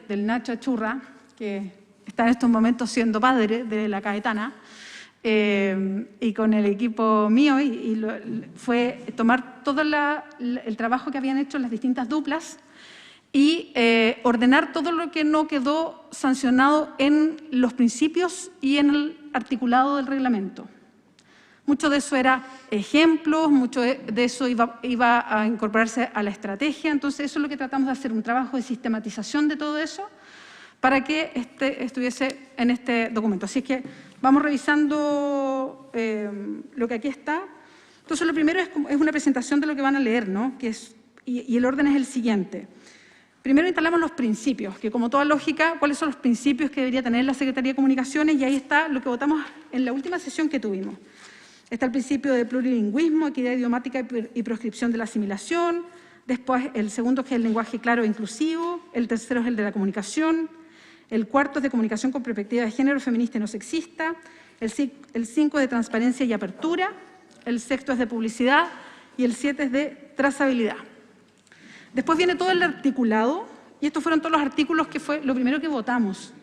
Del Nacho Achurra, que está en estos momentos siendo padre de la Caetana, y con el equipo mío, fue tomar todo el trabajo que habían hecho las distintas duplas y ordenar todo lo que no quedó sancionado en los principios y en el articulado del reglamento. Mucho de eso era ejemplos, mucho de eso iba a incorporarse a la estrategia. Entonces, eso es lo que tratamos de hacer, un trabajo de sistematización de todo eso para que estuviese en este documento. Así que vamos revisando lo que aquí está. Entonces, lo primero es una presentación de lo que van a leer, ¿no? Y el orden es el siguiente. Primero instalamos los principios, que como toda lógica, ¿cuáles son los principios que debería tener la Secretaría de Comunicaciones? Y ahí está lo que votamos en la última sesión que tuvimos. Está el principio de plurilingüismo, equidad idiomática y proscripción de la asimilación. Después, el segundo, que es el lenguaje claro e inclusivo. El tercero es el de la comunicación. El cuarto es de comunicación con perspectiva de género, feminista y no sexista. El 5 es de transparencia y apertura. El sexto es de publicidad. Y el 7 es de trazabilidad. Después viene todo el articulado. Y estos fueron todos los artículos que fue lo primero que votamos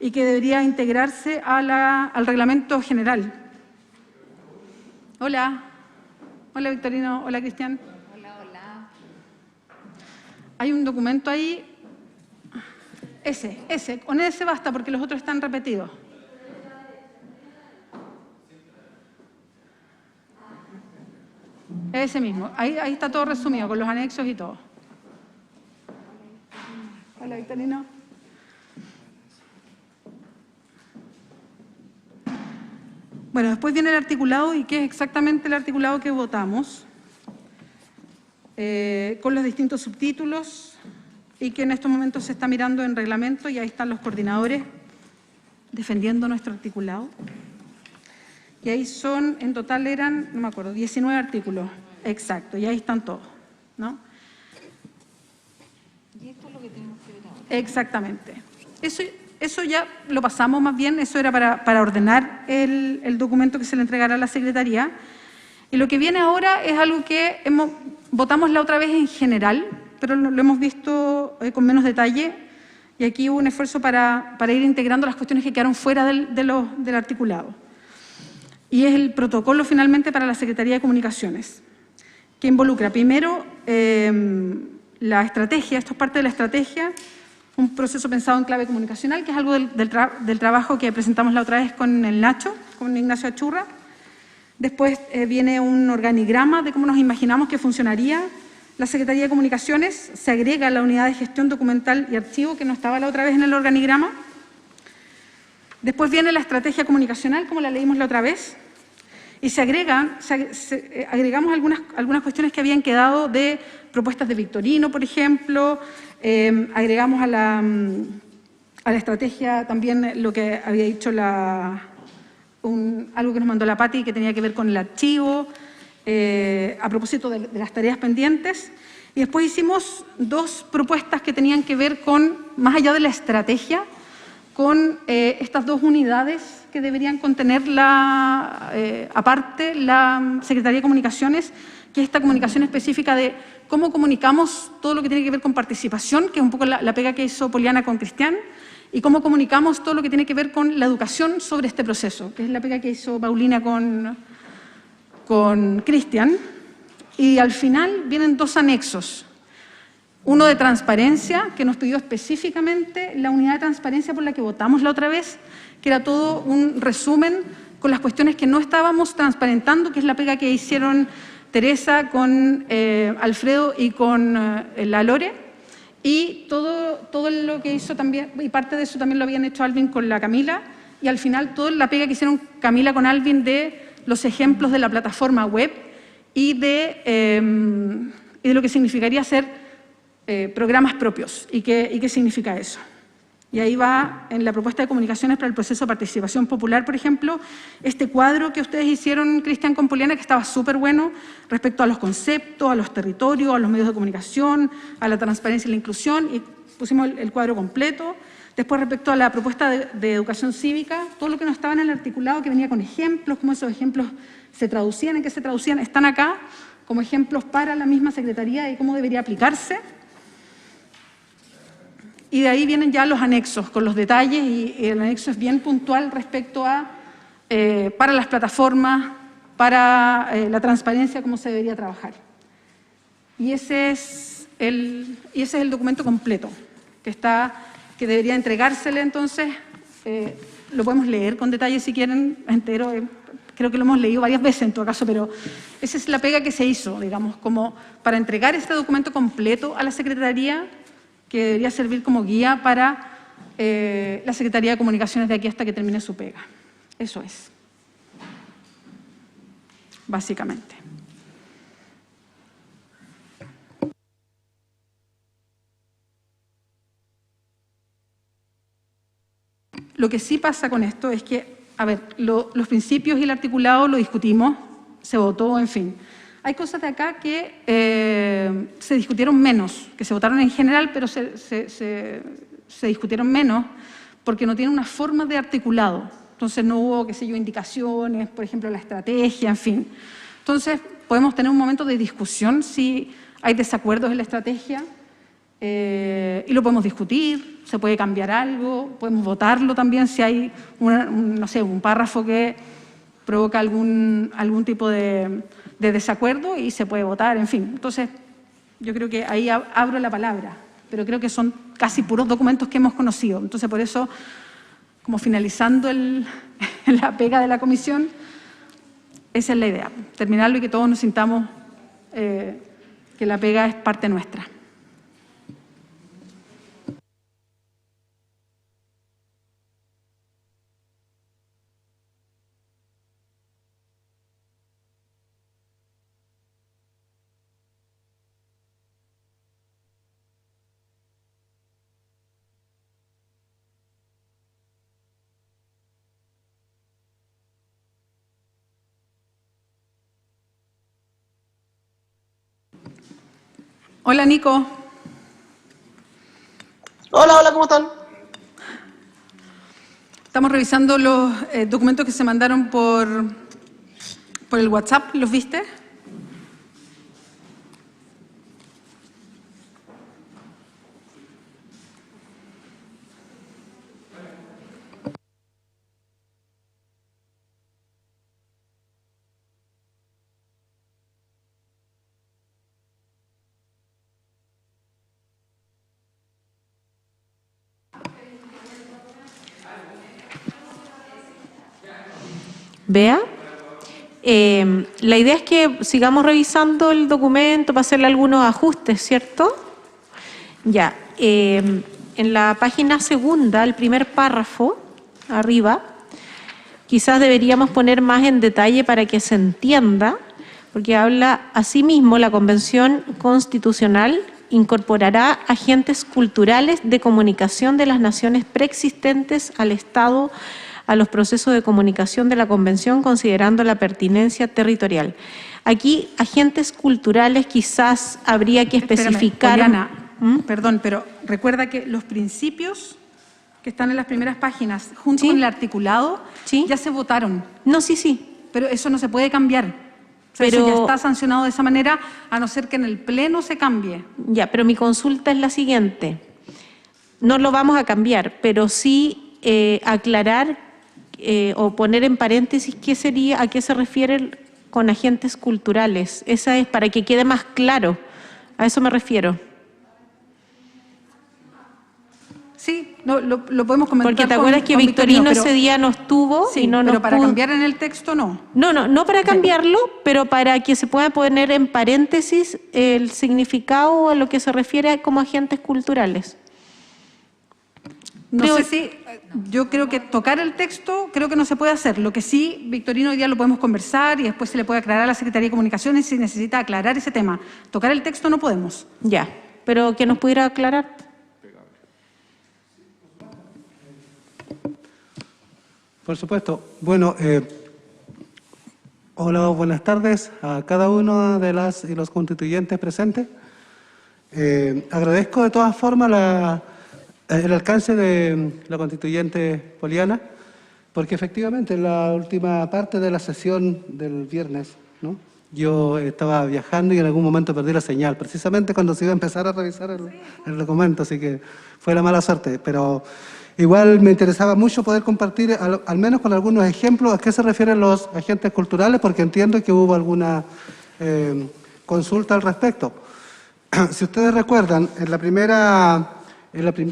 y que debería integrarse al reglamento general. Hola. Hola, Victorino. Hola, Cristian. Hola, hola. Hay un documento ahí. Ese. Con ese basta porque los otros están repetidos. Ese mismo. Ahí está todo resumido con los anexos y todo. Hola, Victorino. Bueno, después viene el articulado, y qué es exactamente el articulado que votamos, con los distintos subtítulos, y que en estos momentos se está mirando en reglamento, y ahí están los coordinadores defendiendo nuestro articulado. Y ahí son, en total eran, no me acuerdo, 19 artículos, exacto, y ahí están todos, ¿no? Y esto es lo que tenemos que ver ahora. Exactamente. Eso ya lo pasamos más bien, eso era para ordenar el documento que se le entregará a la Secretaría. Y lo que viene ahora es algo que votamos la otra vez en general, pero lo hemos visto con menos detalle, y aquí hubo un esfuerzo para ir integrando las cuestiones que quedaron fuera del articulado. Y es el protocolo finalmente para la Secretaría de Comunicaciones, que involucra primero la estrategia, esto es parte de la estrategia, un proceso pensado en clave comunicacional, que es algo del trabajo que presentamos la otra vez con el Nacho, con Ignacio Achurra. Después viene un organigrama de cómo nos imaginamos que funcionaría la Secretaría de Comunicaciones. Se agrega la unidad de gestión documental y archivo, que no estaba la otra vez en el organigrama. Después viene la estrategia comunicacional, como la leímos la otra vez. Y agregamos algunas cuestiones que habían quedado de propuestas de Victorino, por ejemplo. Agregamos a la estrategia también lo que había dicho algo que nos mandó la Pati, que tenía que ver con el archivo, a propósito de las tareas pendientes. Y después hicimos dos propuestas que tenían que ver con, más allá de la estrategia, con estas dos unidades que deberían contener aparte la Secretaría de Comunicaciones, que es esta comunicación específica de cómo comunicamos todo lo que tiene que ver con participación, que es un poco la pega que hizo Poliana con Cristian, y cómo comunicamos todo lo que tiene que ver con la educación sobre este proceso, que es la pega que hizo Paulina con Cristian. Y al final vienen dos anexos. Uno de transparencia, que nos pidió específicamente la unidad de transparencia por la que votamos la otra vez, que era todo un resumen con las cuestiones que no estábamos transparentando, que es la pega que hicieron Teresa con Alfredo y con la Lore, y todo lo que hizo también, y parte de eso también lo habían hecho Alvin con la Camila, y al final toda la pega que hicieron Camila con Alvin de los ejemplos de la plataforma web y de lo que significaría hacer programas propios y qué significa eso. Y ahí va, en la propuesta de comunicaciones para el proceso de participación popular, por ejemplo, este cuadro que ustedes hicieron, Cristian, con Poliana, que estaba súper bueno respecto a los conceptos, a los territorios, a los medios de comunicación, a la transparencia y la inclusión, y pusimos el cuadro completo. Después, respecto a la propuesta de educación cívica, todo lo que no estaba en el articulado, que venía con ejemplos, cómo esos ejemplos se traducían, en qué se traducían, están acá como ejemplos para la misma Secretaría y cómo debería aplicarse. Y de ahí vienen ya los anexos con los detalles, y el anexo es bien puntual respecto a, para las plataformas, para la transparencia, cómo se debería trabajar. Y ese es el documento completo, que debería entregársele entonces. Lo podemos leer con detalle si quieren, entero. Creo que lo hemos leído varias veces en todo caso, pero esa es la pega que se hizo, digamos, como para entregar este documento completo a la Secretaría, que debería servir como guía para la Secretaría de Comunicaciones de aquí hasta que termine su pega. Eso es, básicamente. Lo que sí pasa con esto es que, a ver, los principios y el articulado lo discutimos, se votó, en fin. Hay cosas de acá que se discutieron menos, que se votaron en general, pero se discutieron menos porque no tienen una forma de articulado. Entonces no hubo, qué sé yo, indicaciones, por ejemplo, la estrategia, en fin. Entonces podemos tener un momento de discusión si hay desacuerdos en la estrategia y lo podemos discutir, se puede cambiar algo, podemos votarlo también si hay no sé, un párrafo que provoca algún tipo de desacuerdo y se puede votar, en fin. Entonces, yo creo que ahí abro la palabra, pero creo que son casi puros documentos que hemos conocido. Entonces, por eso, como finalizando la pega de la comisión, esa es la idea, terminarlo y que todos nos sintamos que la pega es parte nuestra. Hola, Nico. Hola, hola, ¿cómo están? Estamos revisando los documentos que se mandaron por el WhatsApp. ¿Los viste? Vea, la idea es que sigamos revisando el documento para hacerle algunos ajustes, ¿cierto? Ya, en la página segunda, el primer párrafo, arriba, quizás deberíamos poner más en detalle para que se entienda, porque habla, asimismo, la Convención Constitucional incorporará agentes culturales de comunicación de las naciones preexistentes al Estado, a los procesos de comunicación de la Convención, considerando la pertinencia territorial. Aquí, agentes culturales, quizás habría que especificar... Poliana, perdón, pero recuerda que los principios que están en las primeras páginas, junto con el articulado, ya se votaron. No, sí. Pero eso no se puede cambiar. O sea, eso ya está sancionado de esa manera, a no ser que en el Pleno se cambie. Ya, pero mi consulta es la siguiente. No lo vamos a cambiar, pero sí aclarar o poner en paréntesis qué sería, a qué se refiere con agentes culturales. Esa es para que quede más claro. A eso me refiero. Sí, lo podemos comentar. Porque te acuerdas que Victorino ese día no estuvo. Sí, y no pero nos para pudo... cambiar en el texto no. No para cambiarlo, pero para que se pueda poner en paréntesis el significado a lo que se refiere como agentes culturales. No sé si, yo creo que tocar el texto creo que no se puede hacer. Lo que sí, Victorino, hoy día lo podemos conversar y después se le puede aclarar a la Secretaría de Comunicaciones si necesita aclarar ese tema. Tocar el texto no podemos. Ya, pero que nos pudiera aclarar. Por supuesto. Bueno, hola, buenas tardes a cada uno de las y los constituyentes presentes. Agradezco de todas formas el alcance de la constituyente Poliana, porque efectivamente en la última parte de la sesión del viernes, ¿no?, yo estaba viajando y en algún momento perdí la señal, precisamente cuando se iba a empezar a revisar el documento, así que fue la mala suerte. Pero igual me interesaba mucho poder compartir, al menos con algunos ejemplos, a qué se refieren los agentes culturales, porque entiendo que hubo alguna consulta al respecto. Si ustedes recuerdan, en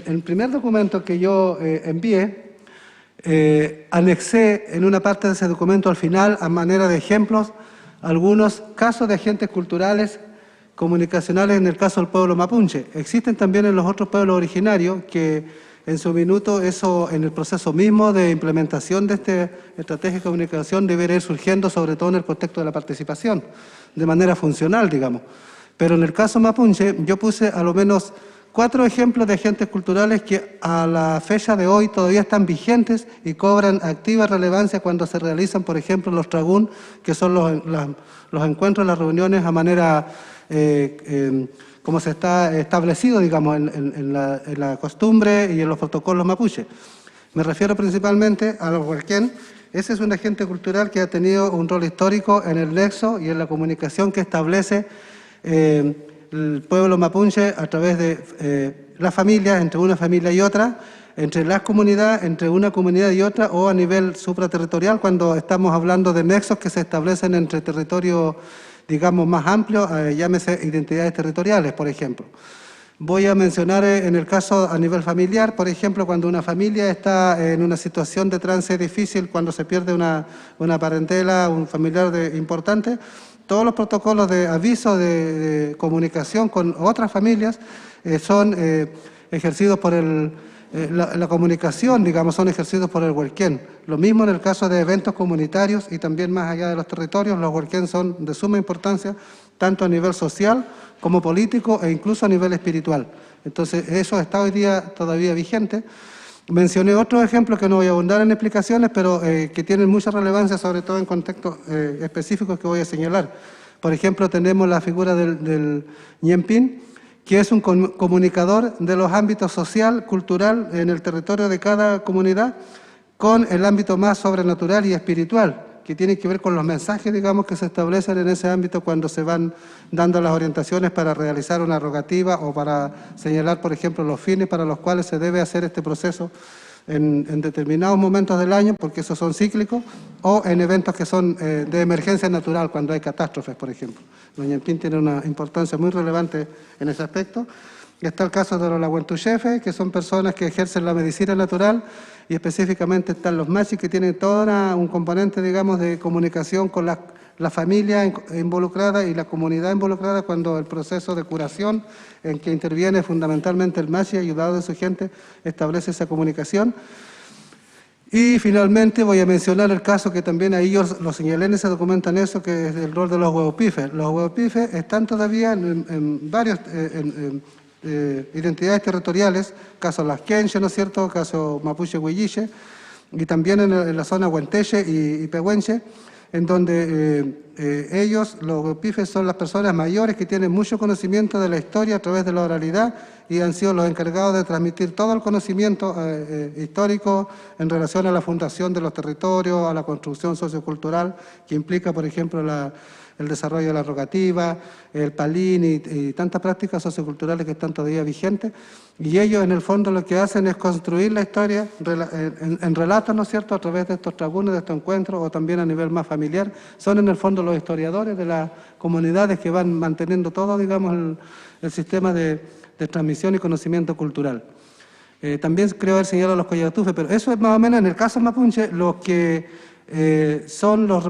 el primer documento que yo envié, anexé en una parte de ese documento al final, a manera de ejemplos, algunos casos de agentes culturales comunicacionales en el caso del pueblo mapuche. Existen también en los otros pueblos originarios que en su minuto eso, en el proceso mismo de implementación de esta estrategia de comunicación, debe ir surgiendo, sobre todo en el contexto de la participación, de manera funcional, digamos. Pero en el caso mapuche yo puse a lo menos 4 ejemplos de agentes culturales que a la fecha de hoy todavía están vigentes y cobran activa relevancia cuando se realizan, por ejemplo, los tragún, que son los encuentros, las reuniones a manera, como se está establecido, digamos, en la costumbre y en los protocolos mapuche. Me refiero principalmente a los huelquén. Ese es un agente cultural que ha tenido un rol histórico en el nexo y en la comunicación que establece el pueblo mapuche a través de las familias, entre una familia y otra, entre las comunidades, entre una comunidad y otra, o a nivel supraterritorial, cuando estamos hablando de nexos que se establecen entre territorios, digamos, más amplios, llámese identidades territoriales, por ejemplo. Voy a mencionar en el caso a nivel familiar, por ejemplo, cuando una familia está en una situación de trance difícil, cuando se pierde una parentela, un familiar importante, todos los protocolos de aviso, de comunicación con otras familias son ejercidos por la comunicación, digamos, son ejercidos por el huelquén. Lo mismo en el caso de eventos comunitarios y también más allá de los territorios, los huelquén son de suma importancia, tanto a nivel social como político e incluso a nivel espiritual. Entonces, eso está hoy día todavía vigente. Mencioné otros ejemplos que no voy a abundar en explicaciones, pero que tienen mucha relevancia, sobre todo en contextos específicos que voy a señalar. Por ejemplo, tenemos la figura del ñempín, que es un comunicador de los ámbitos social, cultural, en el territorio de cada comunidad, con el ámbito más sobrenatural y espiritual, que tiene que ver con los mensajes, digamos, que se establecen en ese ámbito cuando se van dando las orientaciones para realizar una rogativa o para señalar, por ejemplo, los fines para los cuales se debe hacer este proceso en determinados momentos del año, porque esos son cíclicos, o en eventos que son de emergencia natural, cuando hay catástrofes, por ejemplo. Los ñempín tiene una importancia muy relevante en ese aspecto. Está el caso de los lahuentuchefes, que son personas que ejercen la medicina natural, y específicamente están los machis, que tienen todo un componente, digamos, de comunicación con la familia involucrada y la comunidad involucrada cuando el proceso de curación en que interviene fundamentalmente el machi, ayudado de su gente, establece esa comunicación. Y finalmente voy a mencionar el caso que también ahí yo lo señalé en ese documento en eso, que es el rol de los huevopifes. Los huevopifes están todavía en varios identidades territoriales, caso Las Quenche, ¿no es cierto?, caso Mapuche Huilliche, y también en la zona Huenteche y Pehuenche, en donde ellos, los huepifes, son las personas mayores que tienen mucho conocimiento de la historia a través de la oralidad y han sido los encargados de transmitir todo el conocimiento histórico en relación a la fundación de los territorios, a la construcción sociocultural que implica, por ejemplo, el desarrollo de la rogativa, el palín y tantas prácticas socioculturales que están todavía vigentes. Y ellos, en el fondo, lo que hacen es construir la historia en relatos, ¿no es cierto?, a través de estos tragunes, de estos encuentros, o también a nivel más familiar. Son, en el fondo, los historiadores de las comunidades que van manteniendo todo, digamos, el sistema de transmisión y conocimiento cultural. También creo haber señalado a los Collatufes, pero eso es más o menos, en el caso mapuche, los que son los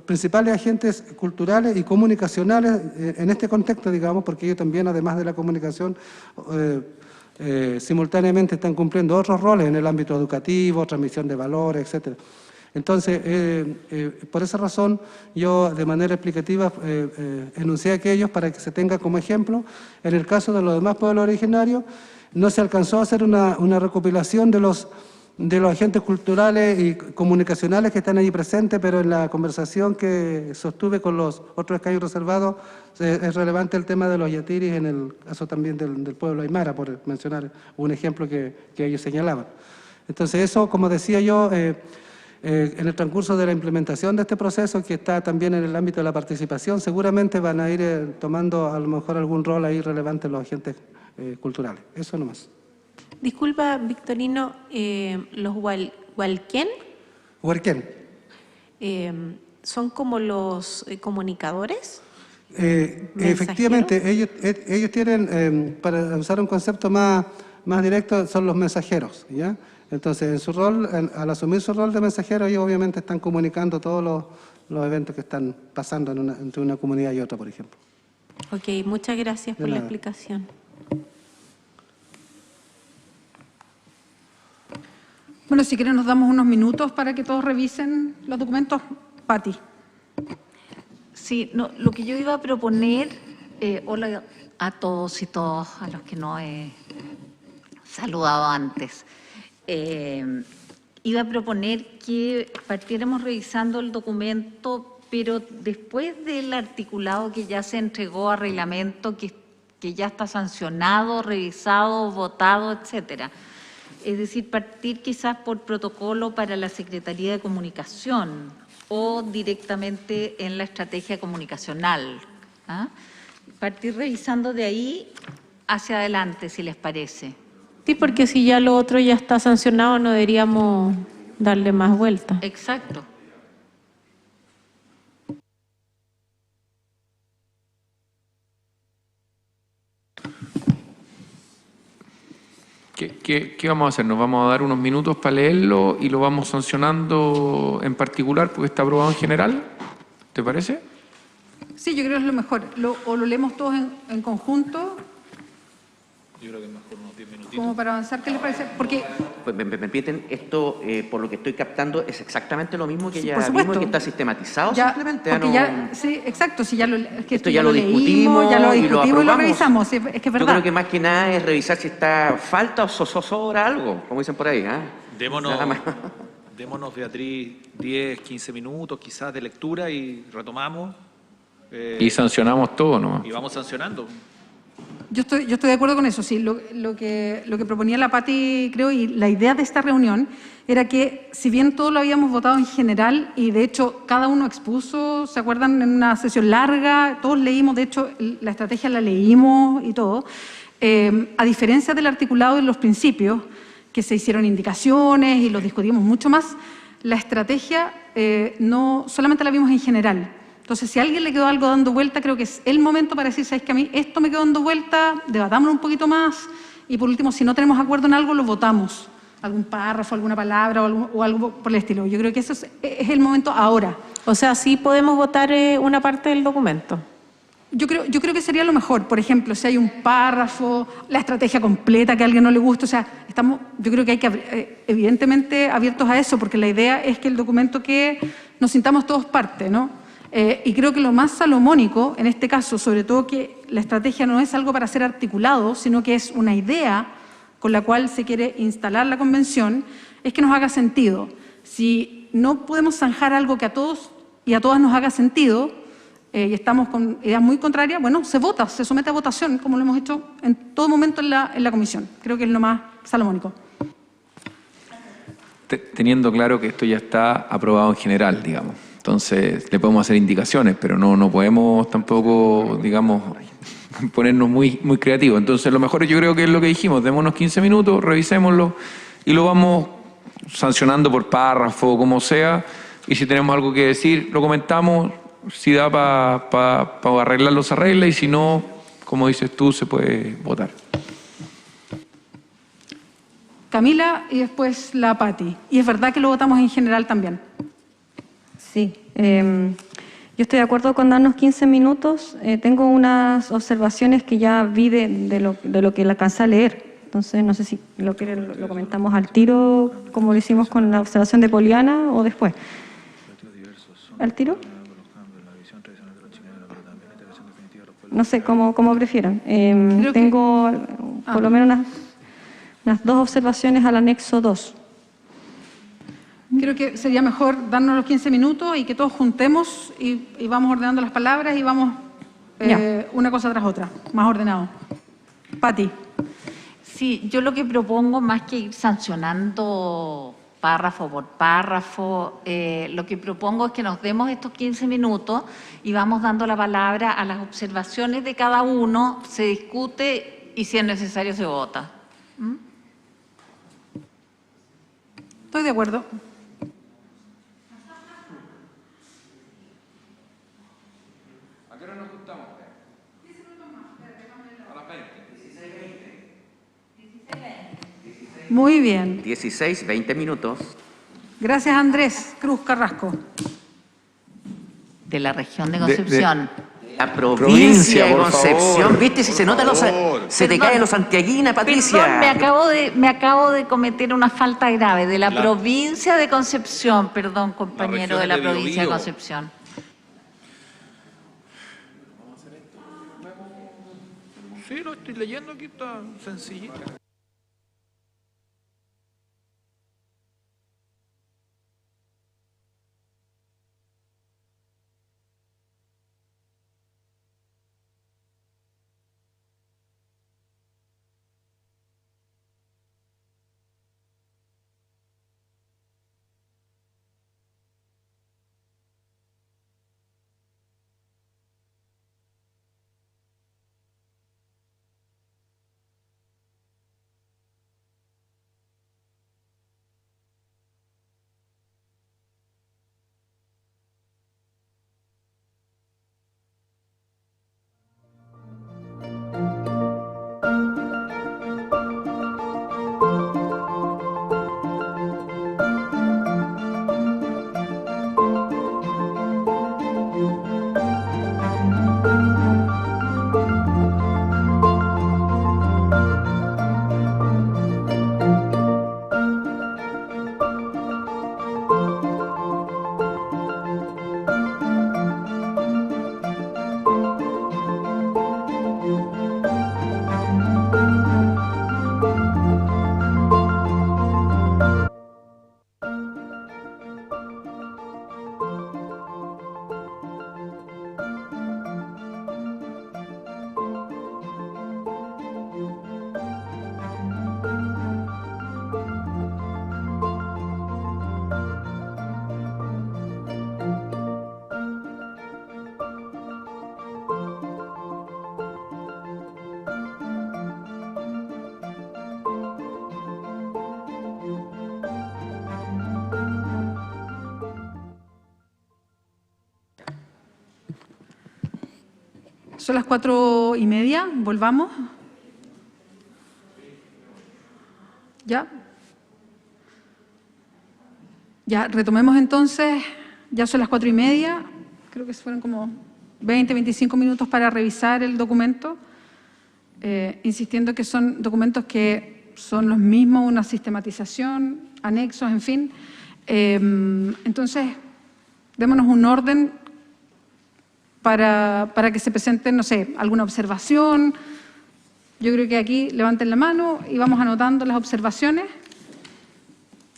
principales agentes culturales y comunicacionales en este contexto, digamos, porque ellos también, además de la comunicación, simultáneamente están cumpliendo otros roles en el ámbito educativo, transmisión de valores, etc. Entonces, por esa razón, yo de manera explicativa enuncié aquellos para que se tenga como ejemplo. En el caso de los demás pueblos originarios, no se alcanzó a hacer una recopilación de de los agentes culturales y comunicacionales que están allí presentes, pero en la conversación que sostuve con los otros escaños reservados es relevante el tema de los yatiris en el caso también del pueblo aymara, por mencionar un ejemplo que ellos señalaban. Entonces eso, como decía yo, en el transcurso de la implementación de este proceso, que está también en el ámbito de la participación, seguramente van a ir tomando a lo mejor algún rol ahí relevante los agentes culturales. Eso nomás. Disculpa, Victorino, los hualquén Huarquén. son como los comunicadores. Efectivamente, ellos tienen, para usar un concepto más directo, son los mensajeros, ¿ya? Entonces, en su rol, al asumir su rol de mensajero, ellos obviamente están comunicando todos los eventos que están pasando entre una comunidad y otra, por ejemplo. Ok, muchas gracias por la explicación. Bueno, si quieren nos damos unos minutos para que todos revisen los documentos. Pati. Sí, no, lo que yo iba a proponer, hola a todos y todas, a los que no he saludado antes. Iba a proponer que partiéramos revisando el documento, pero después del articulado que ya se entregó a reglamento, que ya está sancionado, revisado, votado, etcétera. Es decir, partir quizás por protocolo para la Secretaría de Comunicación o directamente en la estrategia comunicacional. ¿Ah? Partir revisando de ahí hacia adelante, si les parece. Sí, porque si ya lo otro ya está sancionado, no deberíamos darle más vuelta. Exacto. ¿Qué vamos a hacer? ¿Nos vamos a dar unos minutos para leerlo y lo vamos sancionando en particular porque está aprobado en general? ¿Te parece? Sí, yo creo que es lo mejor. O lo leemos todos en conjunto. Yo creo que es mejor unos 10 minutitos. Como para avanzar, ¿qué les parece? Porque Pues me permiten, esto, por lo que estoy captando, es exactamente lo mismo que Sí, ya por vimos y supuesto. que está sistematizado ya, simplemente. porque no- ya, sí, exacto, si ya lo, es que Esto ya lo discutimos ya lo y lo discutimos y lo aprobamos. revisamos, sí, es que es Yo verdad. creo que más que nada es revisar si está falta o sobra algo, como dicen por ahí. Nada más. Démonos, Beatriz, 10, 15 minutos quizás de lectura y retomamos. Y sancionamos todo, ¿no? Y vamos sancionando. Yo estoy de acuerdo con eso, sí. Lo que proponía la Pati, creo, y la idea de esta reunión era que, si bien todos lo habíamos votado en general, y de hecho cada uno expuso, ¿se acuerdan? En una sesión larga, todos leímos, de hecho, la estrategia la leímos y todo. A diferencia del articulado y los principios, que se hicieron indicaciones y los discutimos mucho más, la estrategia no solamente la vimos en general. Entonces, si a alguien le quedó algo dando vuelta, creo que es el momento para decir, ¿sabes que a mí esto me quedó dando vuelta? Debatámoslo un poquito más y, por último, si no tenemos acuerdo en algo, lo votamos. Algún párrafo, alguna palabra o algo por el estilo. Yo creo que eso es el momento ahora. O sea, sí podemos votar una parte del documento. Yo creo que sería lo mejor. Por ejemplo, si hay un párrafo, la estrategia completa que a alguien no le gusta. O sea, yo creo que hay que, evidentemente, abiertos a eso, porque la idea es que el documento que nos sintamos todos parte, ¿no? Y creo que lo más salomónico, en este caso, sobre todo que la estrategia no es algo para ser articulado, sino que es una idea con la cual se quiere instalar la convención, es que nos haga sentido. Si no podemos zanjar algo que a todos y a todas nos haga sentido, y estamos con ideas muy contrarias, bueno, se vota, se somete a votación, como lo hemos hecho en todo momento en la comisión. Creo que es lo más salomónico. Teniendo claro que esto ya está aprobado en general, digamos. Entonces, le podemos hacer indicaciones, pero no podemos tampoco, digamos, ponernos muy creativos. Entonces, lo mejor yo creo que es lo que dijimos, démonos 15 minutos, revisémoslo y lo vamos sancionando por párrafo, como sea. Y si tenemos algo que decir, lo comentamos. Si da para arreglarlo, se arregla, y si no, como dices tú, se puede votar. Camila y después la Pati. Y es verdad que lo votamos en general también. Sí, yo estoy de acuerdo con darnos 15 minutos. Tengo unas observaciones que ya vi de lo que le alcancé a leer. Entonces, no sé si lo comentamos al tiro, como lo hicimos con la observación de Poliana, o después. ¿Al tiro? No sé, como prefieran. Tengo por lo menos unas dos observaciones al anexo 2. creo que sería mejor darnos los 15 minutos y que todos juntemos y vamos ordenando las palabras y vamos una cosa tras otra, más ordenado. Pati. Sí, yo lo que propongo, más que ir sancionando párrafo por párrafo, lo que propongo es que nos demos estos 15 minutos y vamos dando la palabra a las observaciones de cada uno, se discute y si es necesario se vota. ¿Mm? Estoy de acuerdo. ¿A qué hora nos juntamos? A las 20. Muy bien. 16, 20 minutos. Gracias, Andrés Cruz Carrasco. De la región de Concepción. La provincia de por Concepción, favor, ¿viste? Si se nota se te Perdón. caen los santiaguina, Patricia. Perdón, me acabo de cometer una falta grave. De la provincia de Concepción, perdón, compañero, región de la de provincia de Biobío. Concepción. Sí, lo estoy leyendo aquí, está sencillito. Son las 4:30, volvamos. ¿Ya? Ya, retomemos entonces, ya son las 4:30, creo que fueron como 20, 25 minutos para revisar el documento, insistiendo que son documentos que son los mismos, una sistematización, anexos, en fin. Entonces, démonos un orden para que se presenten, no sé, alguna observación. Yo creo que aquí levanten la mano y vamos anotando las observaciones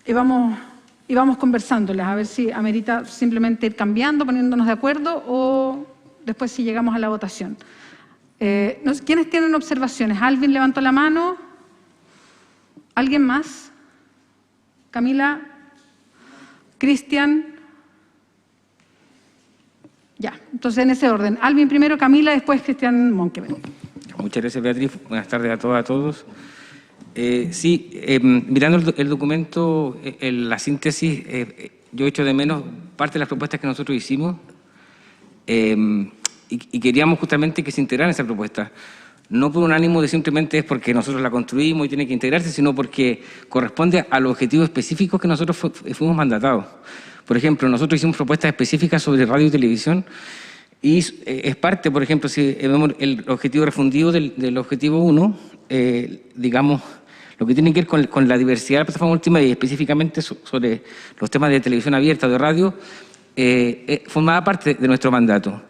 y vamos conversándolas, a ver si amerita simplemente ir cambiando, poniéndonos de acuerdo o después si llegamos a la votación. ¿Quiénes tienen observaciones? ¿Alvin levantó la mano? ¿Alguien más? ¿Camila? ¿Cristian? Ya, entonces en ese orden. Alvin primero, Camila, después Cristian Monkeberg. Muchas gracias, Beatriz. Buenas tardes a todas, a todos. Mirando el documento, la síntesis, yo echo de menos parte de las propuestas que nosotros hicimos y queríamos justamente que se integraran esas propuestas. No por un ánimo de simplemente es porque nosotros la construimos y tiene que integrarse, sino porque corresponde a los objetivos específicos que nosotros fuimos mandatados. Por ejemplo, nosotros hicimos propuestas específicas sobre radio y televisión y es parte, por ejemplo, si vemos el objetivo refundido del objetivo 1, digamos, lo que tiene que ver con la diversidad de la plataforma multimedia y específicamente sobre los temas de televisión abierta, de radio, formaba parte de nuestro mandato.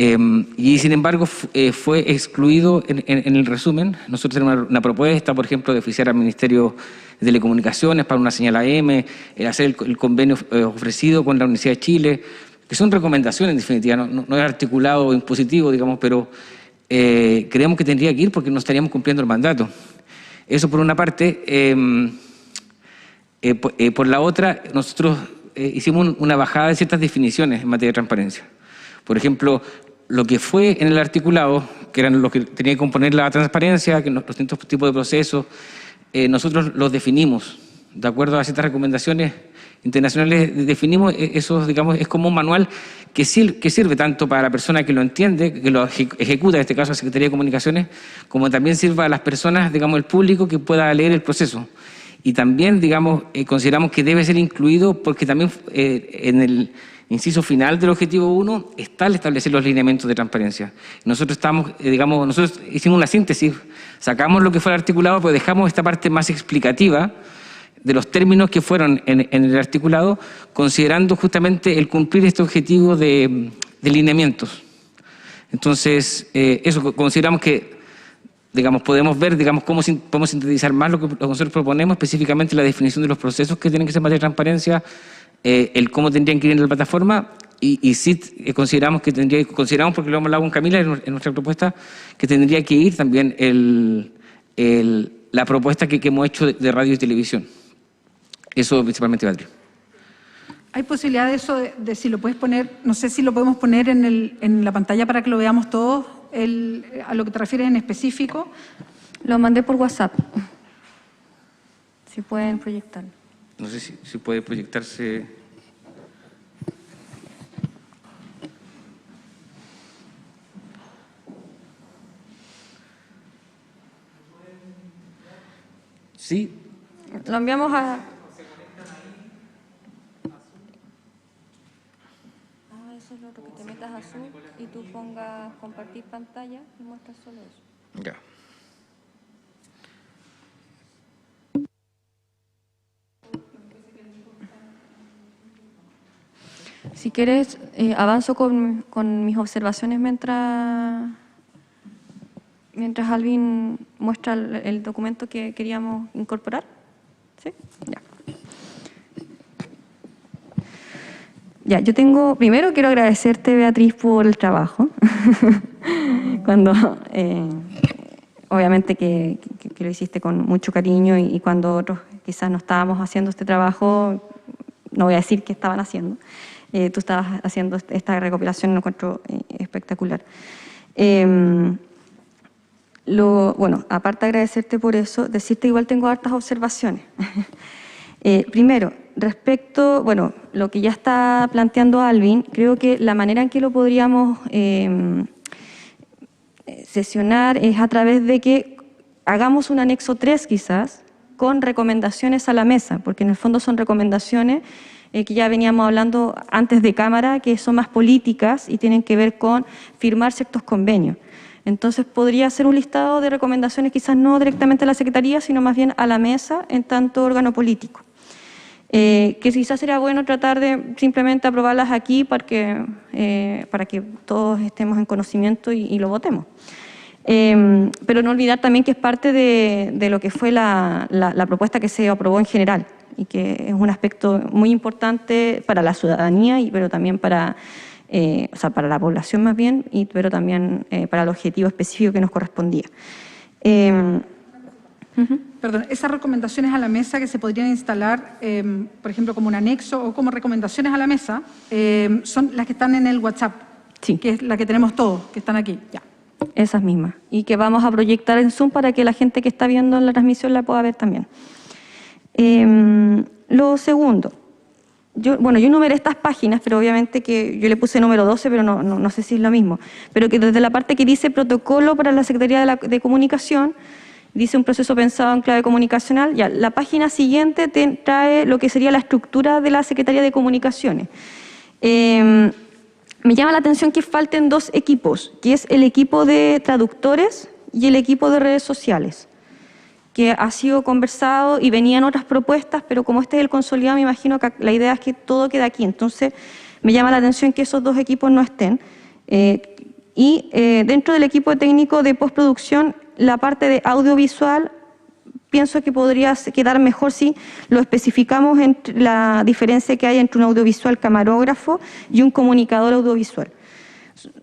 Y sin embargo fue excluido en el resumen. Nosotros tenemos una propuesta, por ejemplo, de oficiar al Ministerio de Telecomunicaciones para una señal AM, hacer el convenio ofrecido con la Universidad de Chile, que son recomendaciones en definitiva, no es articulado o impositivo, digamos, pero creemos que tendría que ir porque no estaríamos cumpliendo el mandato. Eso por una parte. Por la otra, nosotros hicimos una bajada de ciertas definiciones en materia de transparencia. Por ejemplo, lo que fue en el articulado, que eran los que tenía que componer la transparencia, que los distintos tipos de procesos, nosotros los definimos. De acuerdo a ciertas recomendaciones internacionales, definimos esos, digamos, es como un manual que sirve tanto para la persona que lo entiende, que lo ejecuta, en este caso la Secretaría de Comunicaciones, como también sirva a las personas, digamos, el público que pueda leer el proceso. Y también, digamos, consideramos que debe ser incluido porque también en el inciso final del objetivo 1 está el establecer los lineamientos de transparencia. Nosotros nosotros hicimos una síntesis, sacamos lo que fue el articulado, pero dejamos esta parte más explicativa de los términos que fueron en el articulado, considerando justamente el cumplir este objetivo de lineamientos. Entonces, eso consideramos que, digamos, podemos ver, digamos, cómo podemos sintetizar más lo que nosotros proponemos, específicamente la definición de los procesos que tienen que ser en materia de transparencia, el cómo tendrían que ir en la plataforma, y sí consideramos porque lo hemos hablado con Camila en nuestra propuesta, que tendría que ir también la propuesta que hemos hecho de radio y televisión. Eso principalmente, Beatriz. ¿Hay posibilidad de eso, de si lo puedes poner, no sé si lo podemos poner en la pantalla para que lo veamos todos, a lo que te refieres en específico? Lo mandé por WhatsApp. Si pueden proyectarlo. No sé si puede proyectarse. Sí. Lo enviamos a... Eso es lo otro, que te metas a Zoom y tú pongas compartir pantalla y muestras solo eso. Ya. Si quieres, avanzo con mis observaciones mientras Alvin muestra el documento que queríamos incorporar. ¿Sí? Ya. Ya, primero quiero agradecerte, Beatriz, por el trabajo. Obviamente que lo hiciste con mucho cariño y cuando otros quizás no estábamos haciendo este trabajo, no voy a decir qué estaban haciendo, tú estabas haciendo esta recopilación, lo encuentro espectacular. Aparte de agradecerte por eso, decirte igual tengo hartas observaciones. Primero, respecto, lo que ya está planteando Alvin, creo que la manera en que lo podríamos sesionar es a través de que hagamos un anexo 3 quizás, con recomendaciones a la mesa, porque en el fondo son recomendaciones que ya veníamos hablando antes de cámara, que son más políticas y tienen que ver con firmar ciertos convenios. Entonces podría ser un listado de recomendaciones quizás no directamente a la Secretaría, sino más bien a la mesa en tanto órgano político. Que quizás sería bueno tratar de simplemente aprobarlas aquí para que todos estemos en conocimiento y lo votemos. Pero no olvidar también que es parte de lo que fue la propuesta que se aprobó en general y que es un aspecto muy importante para la ciudadanía, pero también para la población más bien, pero también para el objetivo específico que nos correspondía. Perdón, esas recomendaciones a la mesa que se podrían instalar, por ejemplo, como un anexo o como recomendaciones a la mesa, son las que están en el WhatsApp, sí, que es la que tenemos todos, que están aquí. Ya. Esas mismas. Y que vamos a proyectar en Zoom para que la gente que está viendo la transmisión la pueda ver también. Lo segundo, yo numeré estas páginas, pero obviamente que yo le puse número 12, pero no sé si es lo mismo. Pero que desde la parte que dice protocolo para la Secretaría de Comunicación, dice un proceso pensado en clave comunicacional. Ya, la página siguiente trae lo que sería la estructura de la Secretaría de Comunicaciones. Me llama la atención que falten dos equipos, que es el equipo de traductores y el equipo de redes sociales, que ha sido conversado y venían otras propuestas, pero como este es el consolidado, me imagino que la idea es que todo quede aquí. Entonces, me llama la atención que esos dos equipos no estén. Y dentro del equipo técnico de postproducción, la parte de audiovisual, pienso que podría quedar mejor si lo especificamos entre la diferencia que hay entre un audiovisual camarógrafo y un comunicador audiovisual.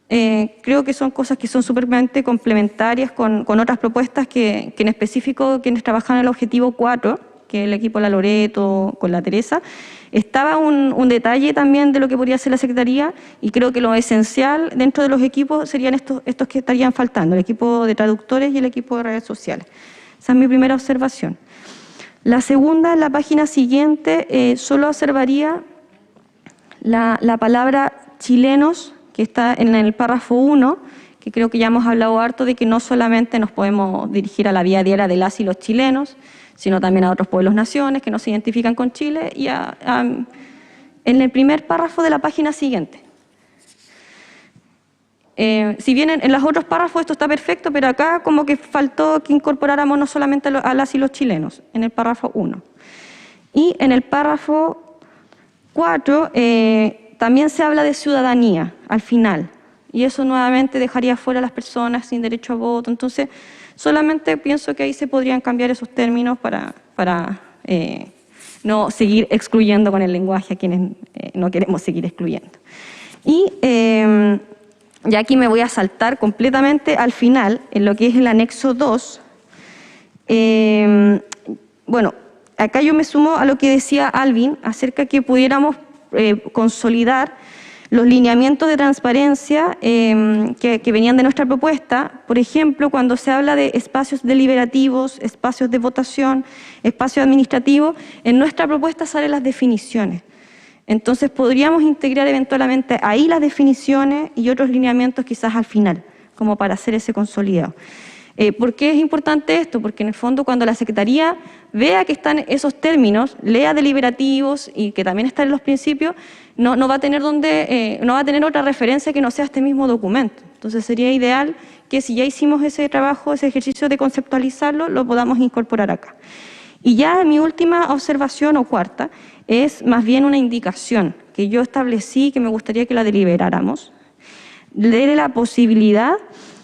Creo que son cosas que son súpermente complementarias con otras propuestas que en específico quienes trabajan en el objetivo 4, que es el equipo La Loreto con la Teresa, estaba un detalle también de lo que podría ser la Secretaría, y creo que lo esencial dentro de los equipos serían estos que estarían faltando, el equipo de traductores y el equipo de redes sociales. Esa es mi primera observación. La segunda, en la página siguiente, solo observaría la palabra chilenos, que está en el párrafo 1, que creo que ya hemos hablado harto de que no solamente nos podemos dirigir a la vida diaria de las y los chilenos, sino también a otros pueblos, naciones que no se identifican con Chile, y en el primer párrafo de la página siguiente. Si bien en los otros párrafos esto está perfecto, pero acá como que faltó que incorporáramos no solamente a las y los chilenos, en el párrafo 1. Y en el párrafo 4 también se habla de ciudadanía al final, y eso nuevamente dejaría fuera a las personas sin derecho a voto. Entonces, solamente pienso que ahí se podrían cambiar esos términos para no seguir excluyendo con el lenguaje a quienes no queremos seguir excluyendo. Y ya aquí me voy a saltar completamente al final, en lo que es el anexo 2. Bueno, acá yo me sumo a lo que decía Alvin acerca que pudiéramos consolidar los lineamientos de transparencia que venían de nuestra propuesta. Por ejemplo, cuando se habla de espacios deliberativos, espacios de votación, espacios administrativos, en nuestra propuesta salen las definiciones. Entonces podríamos integrar eventualmente ahí las definiciones y otros lineamientos quizás al final, como para hacer ese consolidado. ¿Por qué es importante esto? Porque en el fondo cuando la Secretaría vea que están esos términos, lea deliberativos y que también están en los principios, no va a tener otra referencia que no sea este mismo documento. Entonces sería ideal que si ya hicimos ese trabajo, ese ejercicio de conceptualizarlo, lo podamos incorporar acá. Y ya mi última observación o cuarta es más bien una indicación que yo establecí que me gustaría que la deliberáramos, de la posibilidad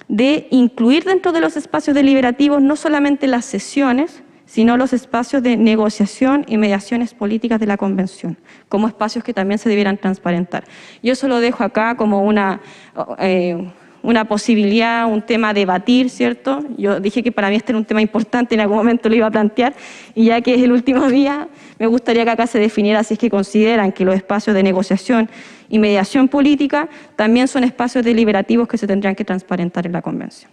de incluir dentro de los espacios deliberativos no solamente las sesiones, sino los espacios de negociación y mediaciones políticas de la Convención, como espacios que también se debieran transparentar. Yo eso lo dejo acá como una posibilidad, un tema a debatir, ¿cierto? Yo dije que para mí este era un tema importante, en algún momento lo iba a plantear, y ya que es el último día, me gustaría que acá se definiera si es que consideran que los espacios de negociación y mediación política también son espacios deliberativos que se tendrían que transparentar en la Convención.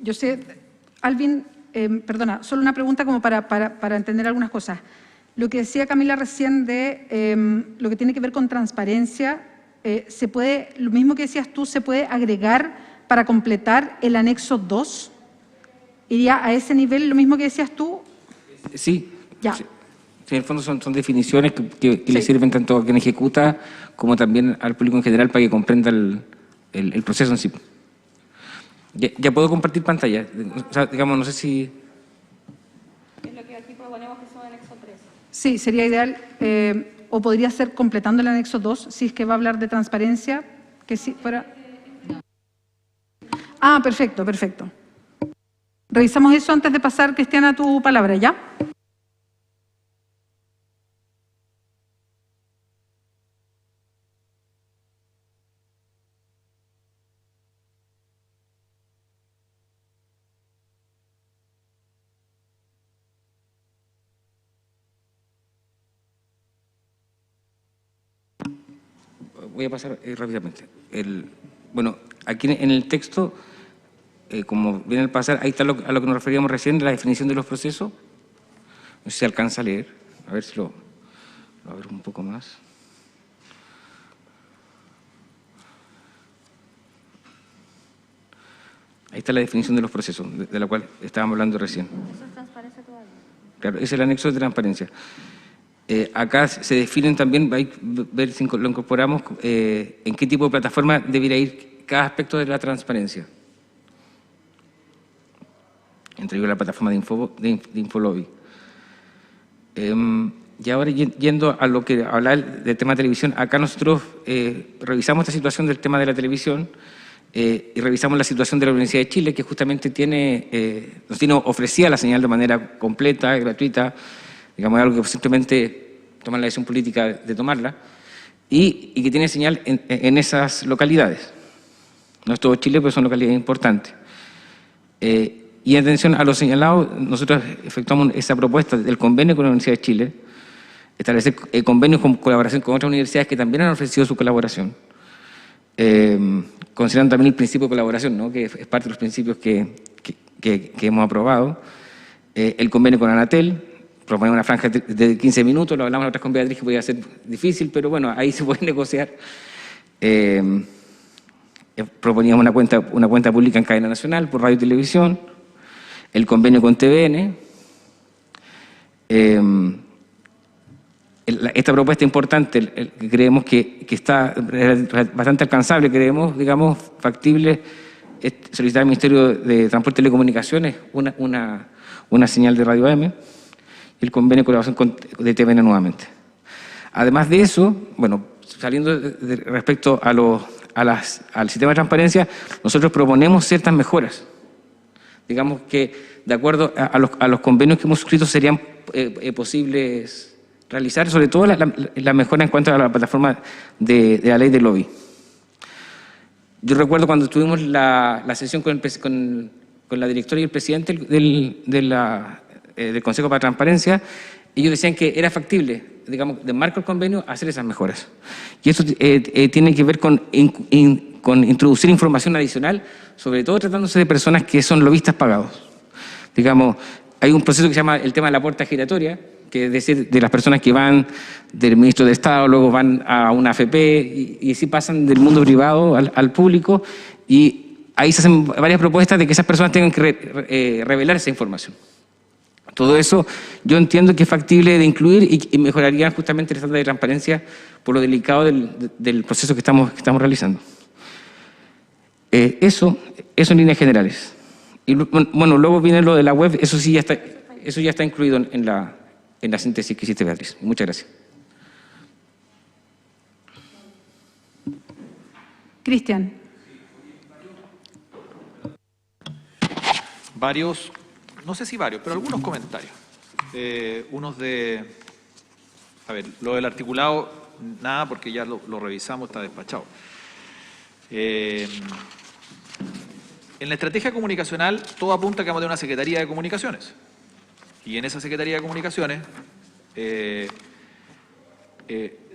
Yo sé, Alvin, perdona, solo una pregunta como para entender algunas cosas. Lo que decía Camila recién de lo que tiene que ver con transparencia, ¿se puede, lo mismo que decías tú, se puede agregar para completar el anexo 2? ¿Iría a ese nivel lo mismo que decías tú? Sí. Ya. Sí. Sí, en el fondo son definiciones que le sirven tanto a quien ejecuta como también al público en general para que comprenda el proceso en sí. Ya puedo compartir pantalla. O sea, digamos, no sé si... Es lo que aquí proponemos que son el anexo 3. Sí, sería ideal, o podría ser completando el anexo 2, si es que va a hablar de transparencia, que si fuera... Ah, perfecto, perfecto. Revisamos eso antes de pasar, Cristiana, a tu palabra, ¿ya? Voy a pasar rápidamente. Bueno, aquí en el texto, como viene al pasar, ahí está a lo que nos referíamos recién, de la definición de los procesos. No sé si se alcanza a leer, a ver si lo abro un poco más. Ahí está la definición de los procesos, de la cual estábamos hablando recién. Eso es transparencia todavía. Claro, es el anexo de transparencia. Acá se definen también, hay que ver si lo incorporamos, en qué tipo de plataforma debería ir cada aspecto de la transparencia. Entre ellos la plataforma de Infolobby. y ahora yendo a lo que hablaba del tema de televisión, acá nosotros revisamos esta situación del tema de la televisión y revisamos la situación de la Universidad de Chile, que justamente nos tiene ofrecida la señal de manera completa, gratuita, digamos, algo que simplemente toman la decisión política de tomarla, y que tiene señal en esas localidades. No es todo Chile, pero son localidades importantes. Y en atención a lo señalado, nosotros efectuamos esa propuesta del convenio con la Universidad de Chile, establecer convenios con colaboración con otras universidades que también han ofrecido su colaboración, considerando también el principio de colaboración, ¿no?, que es parte de los principios que hemos aprobado. El convenio con Anatel, proponer una franja de 15 minutos, lo hablamos la otra vez con Beatriz, que podía ser difícil, pero bueno, ahí se puede negociar. Proponíamos una cuenta pública en cadena nacional por radio y televisión, el convenio con TVN. Esta propuesta importante, creemos que está bastante alcanzable, creemos, digamos, factible, solicitar al Ministerio de Transporte y Telecomunicaciones una señal de radio AM, y el convenio de colaboración de TVN nuevamente. Además de eso, bueno, saliendo respecto al sistema de transparencia, nosotros proponemos ciertas mejoras. Digamos que, de acuerdo a los convenios que hemos suscrito, serían posibles realizar, sobre todo la mejora en cuanto a la plataforma de la ley de lobby. Yo recuerdo cuando tuvimos la sesión con la directora y el presidente del Consejo para Transparencia, ellos decían que era factible, digamos, de marco del convenio, hacer esas mejoras. Y esto tiene que ver con introducir información adicional, sobre todo tratándose de personas que son lobistas pagados. Digamos, hay un proceso que se llama el tema de la puerta giratoria, que es decir, de las personas que van del ministro de Estado, luego van a una AFP y así pasan del mundo privado al público, y ahí se hacen varias propuestas de que esas personas tengan que revelar esa información. Todo eso yo entiendo que es factible de incluir y mejoraría justamente el estándar de transparencia por lo delicado del proceso que estamos realizando. Eso en líneas generales. Y bueno, luego viene lo de la web, eso ya está incluido en la síntesis que hiciste, Beatriz. Muchas gracias. Cristian. Varios, no sé si varios, pero algunos comentarios. A ver, lo del articulado, nada, porque ya lo revisamos, está despachado. En la estrategia comunicacional, todo apunta a que vamos a tener una Secretaría de Comunicaciones. Y en esa Secretaría de Comunicaciones,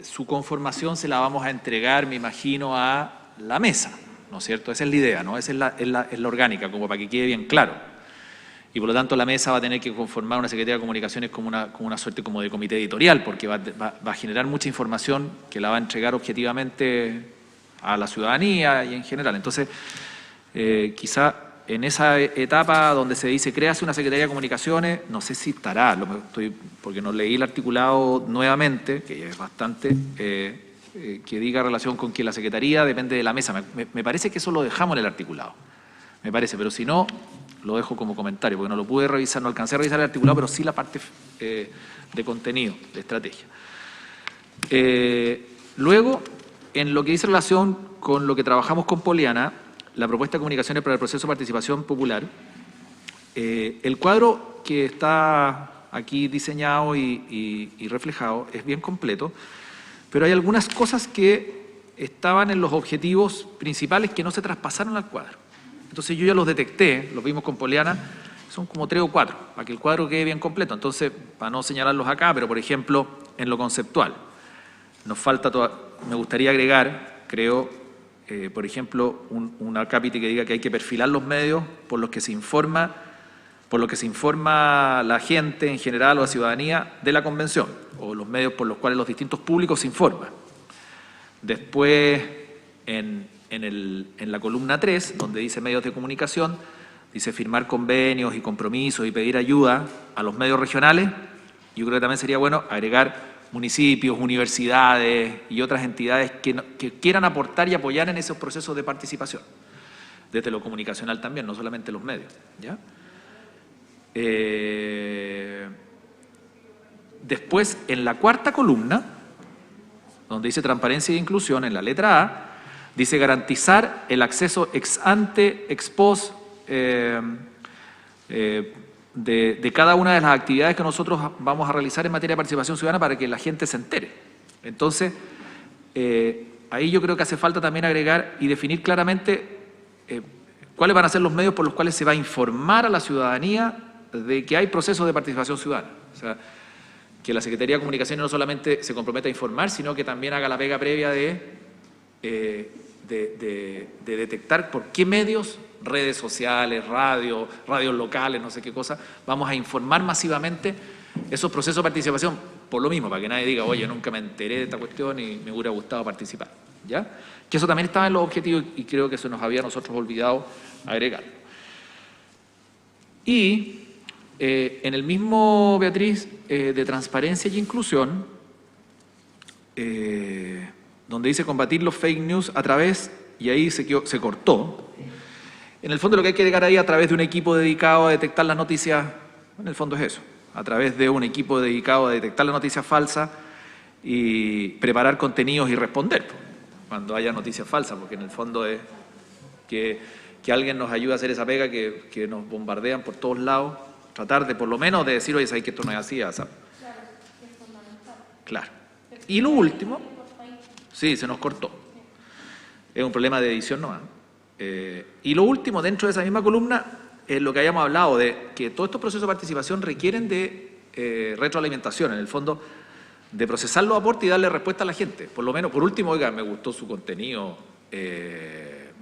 su conformación se la vamos a entregar, me imagino, a la mesa, ¿no es cierto? Esa es la idea, ¿no? Esa es la orgánica, como para que quede bien claro. Y por lo tanto la mesa va a tener que conformar una Secretaría de Comunicaciones como una suerte como de comité editorial, porque va a generar mucha información que la va a entregar objetivamente a la ciudadanía y en general. Entonces, quizá en esa etapa donde se dice créase una Secretaría de Comunicaciones, no sé si estará, porque no leí el articulado nuevamente, que ya es bastante, que diga relación con que la Secretaría depende de la mesa. Me parece que eso lo dejamos en el articulado, me parece, pero si no, lo dejo como comentario, porque no lo pude revisar, no alcancé a revisar el articulado, pero sí la parte de contenido, de estrategia. Luego, en lo que dice relación con lo que trabajamos con Poliana, la propuesta de comunicaciones para el proceso de participación popular, el cuadro que está aquí diseñado y reflejado es bien completo, pero hay algunas cosas que estaban en los objetivos principales que no se traspasaron al cuadro. Entonces yo ya los detecté, los vimos con Poliana, son como 3 o 4, para que el cuadro quede bien completo. Entonces, para no señalarlos acá, pero por ejemplo, en lo conceptual, nos falta me gustaría agregar, creo, por ejemplo, un acápite que diga que hay que perfilar los medios por los que se informa la gente en general o la ciudadanía de la convención, o los medios por los cuales los distintos públicos se informan. Después, en la columna 3, donde dice medios de comunicación, dice firmar convenios y compromisos y pedir ayuda a los medios regionales. Yo creo que también sería bueno agregar municipios, universidades y otras entidades que quieran aportar y apoyar en esos procesos de participación, desde lo comunicacional también, no solamente los medios, ¿ya? después, en la cuarta columna, donde dice transparencia e inclusión, en la letra A, dice garantizar el acceso ex ante, ex post, de cada una de las actividades que nosotros vamos a realizar en materia de participación ciudadana para que la gente se entere. Entonces, ahí yo creo que hace falta también agregar y definir claramente cuáles van a ser los medios por los cuales se va a informar a la ciudadanía de que hay procesos de participación ciudadana. O sea, que la Secretaría de Comunicaciones no solamente se comprometa a informar, sino que también haga la pega previa de detectar por qué medios, redes sociales, radios locales, no sé qué cosa, vamos a informar masivamente esos procesos de participación, por lo mismo, para que nadie diga, oye, nunca me enteré de esta cuestión y me hubiera gustado participar, ¿ya? Que eso también estaba en los objetivos y creo que se nos había nosotros olvidado agregar. Y en el mismo, Beatriz, de transparencia y inclusión, donde dice combatir los fake news a través, y ahí se cortó, en el fondo lo que hay que llegar ahí a través de un equipo dedicado a detectar las noticias, en el fondo es eso, a través de un equipo dedicado a detectar las noticias falsas y preparar contenidos y responder cuando haya noticias falsas, porque en el fondo es que alguien nos ayude a hacer esa pega que nos bombardean por todos lados, tratar de por lo menos de decir, oye, ¿sabes que esto no es así? ¿Sabes? Claro. Y lo último, sí, se nos cortó. Es un problema de edición nomás. Y lo último, dentro de esa misma columna, es lo que habíamos hablado, de que todos estos procesos de participación requieren de retroalimentación, en el fondo, de procesar los aportes y darle respuesta a la gente. Por lo menos, por último, oiga, me gustó su contenido,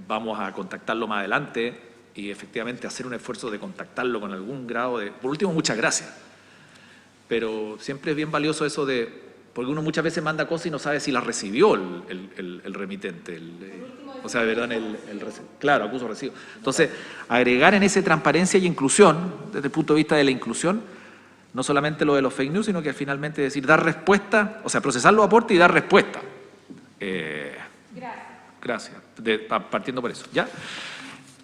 vamos a contactarlo más adelante y efectivamente hacer un esfuerzo de contactarlo con algún grado de... Por último, muchas gracias. Pero siempre es bien valioso eso de... Porque uno muchas veces manda cosas y no sabe si las recibió el remitente, o sea, de verdad, claro, acuso recibo. Entonces, agregar en ese transparencia y inclusión, desde el punto de vista de la inclusión, no solamente lo de los fake news, sino que finalmente decir, dar respuesta, o sea, procesar los aportes y dar respuesta. Gracias. Partiendo por eso, ¿ya?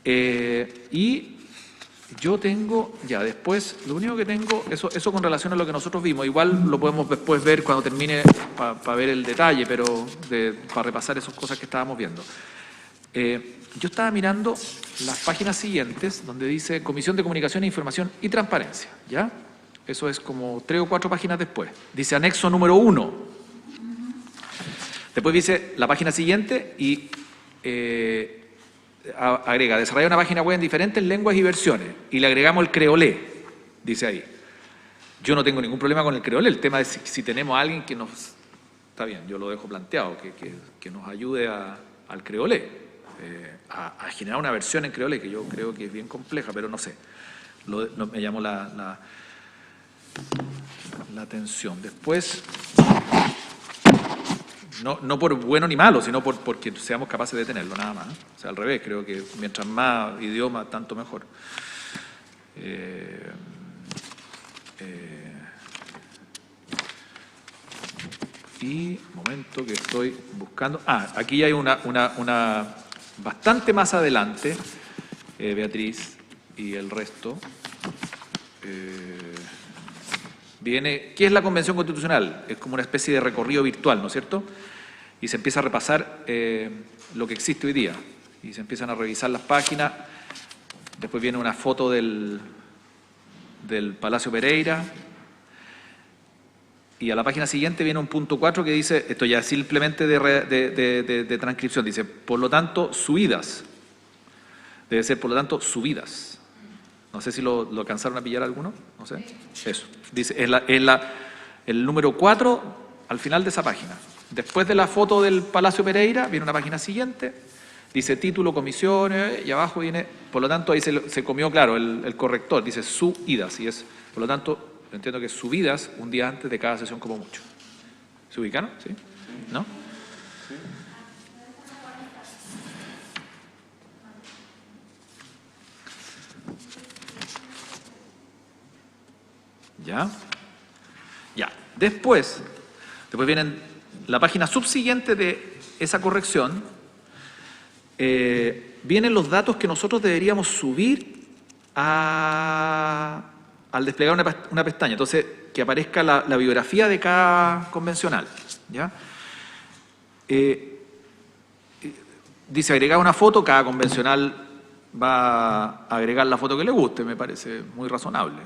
Y yo tengo, ya después, lo único que tengo, eso con relación a lo que nosotros vimos, igual lo podemos después ver cuando termine para ver el detalle, pero para repasar esas cosas que estábamos viendo. Yo estaba mirando las páginas siguientes, donde dice Comisión de Comunicación, Información y Transparencia, ¿ya? Eso es como 3 o 4 páginas después. Dice anexo número 1. Después dice la página siguiente y agrega, desarrolla una página web en diferentes lenguas y versiones. Y le agregamos el creolé, dice ahí. Yo no tengo ningún problema con el creolé. El tema es si tenemos a alguien que nos... Está bien, yo lo dejo planteado, que nos ayude al creolé. A generar una versión en creolé, que yo creo que es bien compleja, pero no sé. Me llamó la atención. Después... No por bueno ni malo, sino porque seamos capaces de tenerlo, nada más. O sea, al revés, creo que mientras más idiomas, tanto mejor. Y, momento que estoy buscando... aquí hay una bastante más adelante, Beatriz y el resto... viene, ¿qué es la Convención Constitucional? Es como una especie de recorrido virtual, ¿no es cierto? Y se empieza a repasar lo que existe hoy día. Y se empiezan a revisar las páginas. Después viene una foto del Palacio Pereira. Y a la página siguiente viene un punto 4 que dice, esto ya simplemente de transcripción, dice, por lo tanto, subidas. Debe ser, por lo tanto, subidas. No sé si lo alcanzaron a pillar alguno, no sé. Eso. Dice, el número 4 al final de esa página. Después de la foto del Palacio Pereira, viene una página siguiente, dice título, comisiones, y abajo viene, por lo tanto, ahí se comió, claro, el corrector, dice subidas, y es, por lo tanto, entiendo que es subidas un día antes de cada sesión como mucho. ¿Se ubicaron? ¿Sí? ¿No? ¿Ya? Ya. Después vienen la página subsiguiente de esa corrección, vienen los datos que nosotros deberíamos subir a al desplegar una pestaña, entonces que aparezca la biografía de cada convencional, ¿ya? Dice agregar una foto, cada convencional va a agregar la foto que le guste, me parece muy razonable.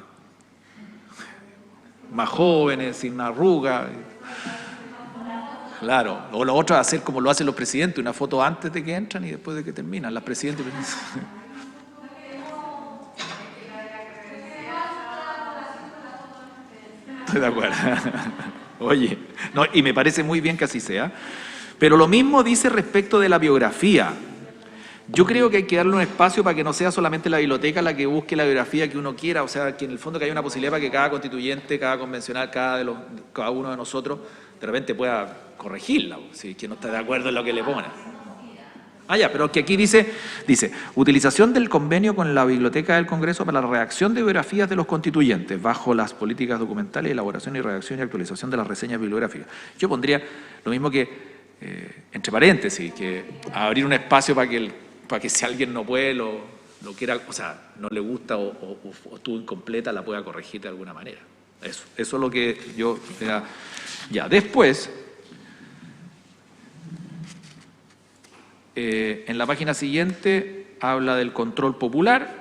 Más jóvenes, sin arruga. Claro, o lo otro es hacer como lo hacen los presidentes, una foto antes de que entran y después de que terminan, las presidentes. Estoy de acuerdo. Oye, no, y me parece muy bien que así sea. Pero lo mismo dice respecto de la biografía. Yo creo que hay que darle un espacio para que no sea solamente la biblioteca la que busque la biografía que uno quiera, o sea, que en el fondo que haya una posibilidad para que cada constituyente, cada convencional, cada uno de nosotros de repente pueda corregirla, si que no está de acuerdo en lo que le pone. Ah, ya, pero que aquí dice, utilización del convenio con la Biblioteca del Congreso para la redacción de biografías de los constituyentes, bajo las políticas documentales, elaboración y redacción y actualización de las reseñas bibliográficas. Yo pondría lo mismo que, entre paréntesis, que abrir un espacio para que si alguien no puede, lo quiera, o sea, no le gusta o estuvo incompleta, la pueda corregir de alguna manera. Eso es lo que yo... Ya, después... en la página siguiente habla del control popular,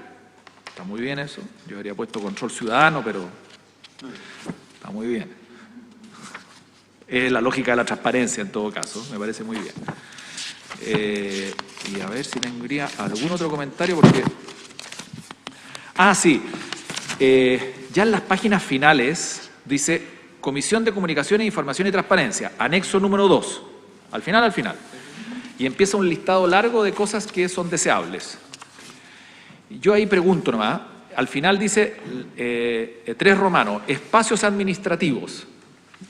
está muy bien eso, yo habría puesto control ciudadano, pero está muy bien. Es la lógica de la transparencia en todo caso, me parece muy bien. Y a ver si tendría algún otro comentario, porque... Ah, sí, ya en las páginas finales dice Comisión de Comunicaciones, Información y Transparencia, anexo número 2, al final. Y empieza un listado largo de cosas que son deseables. Yo ahí pregunto nomás, al final dice 3 romanos, espacios administrativos.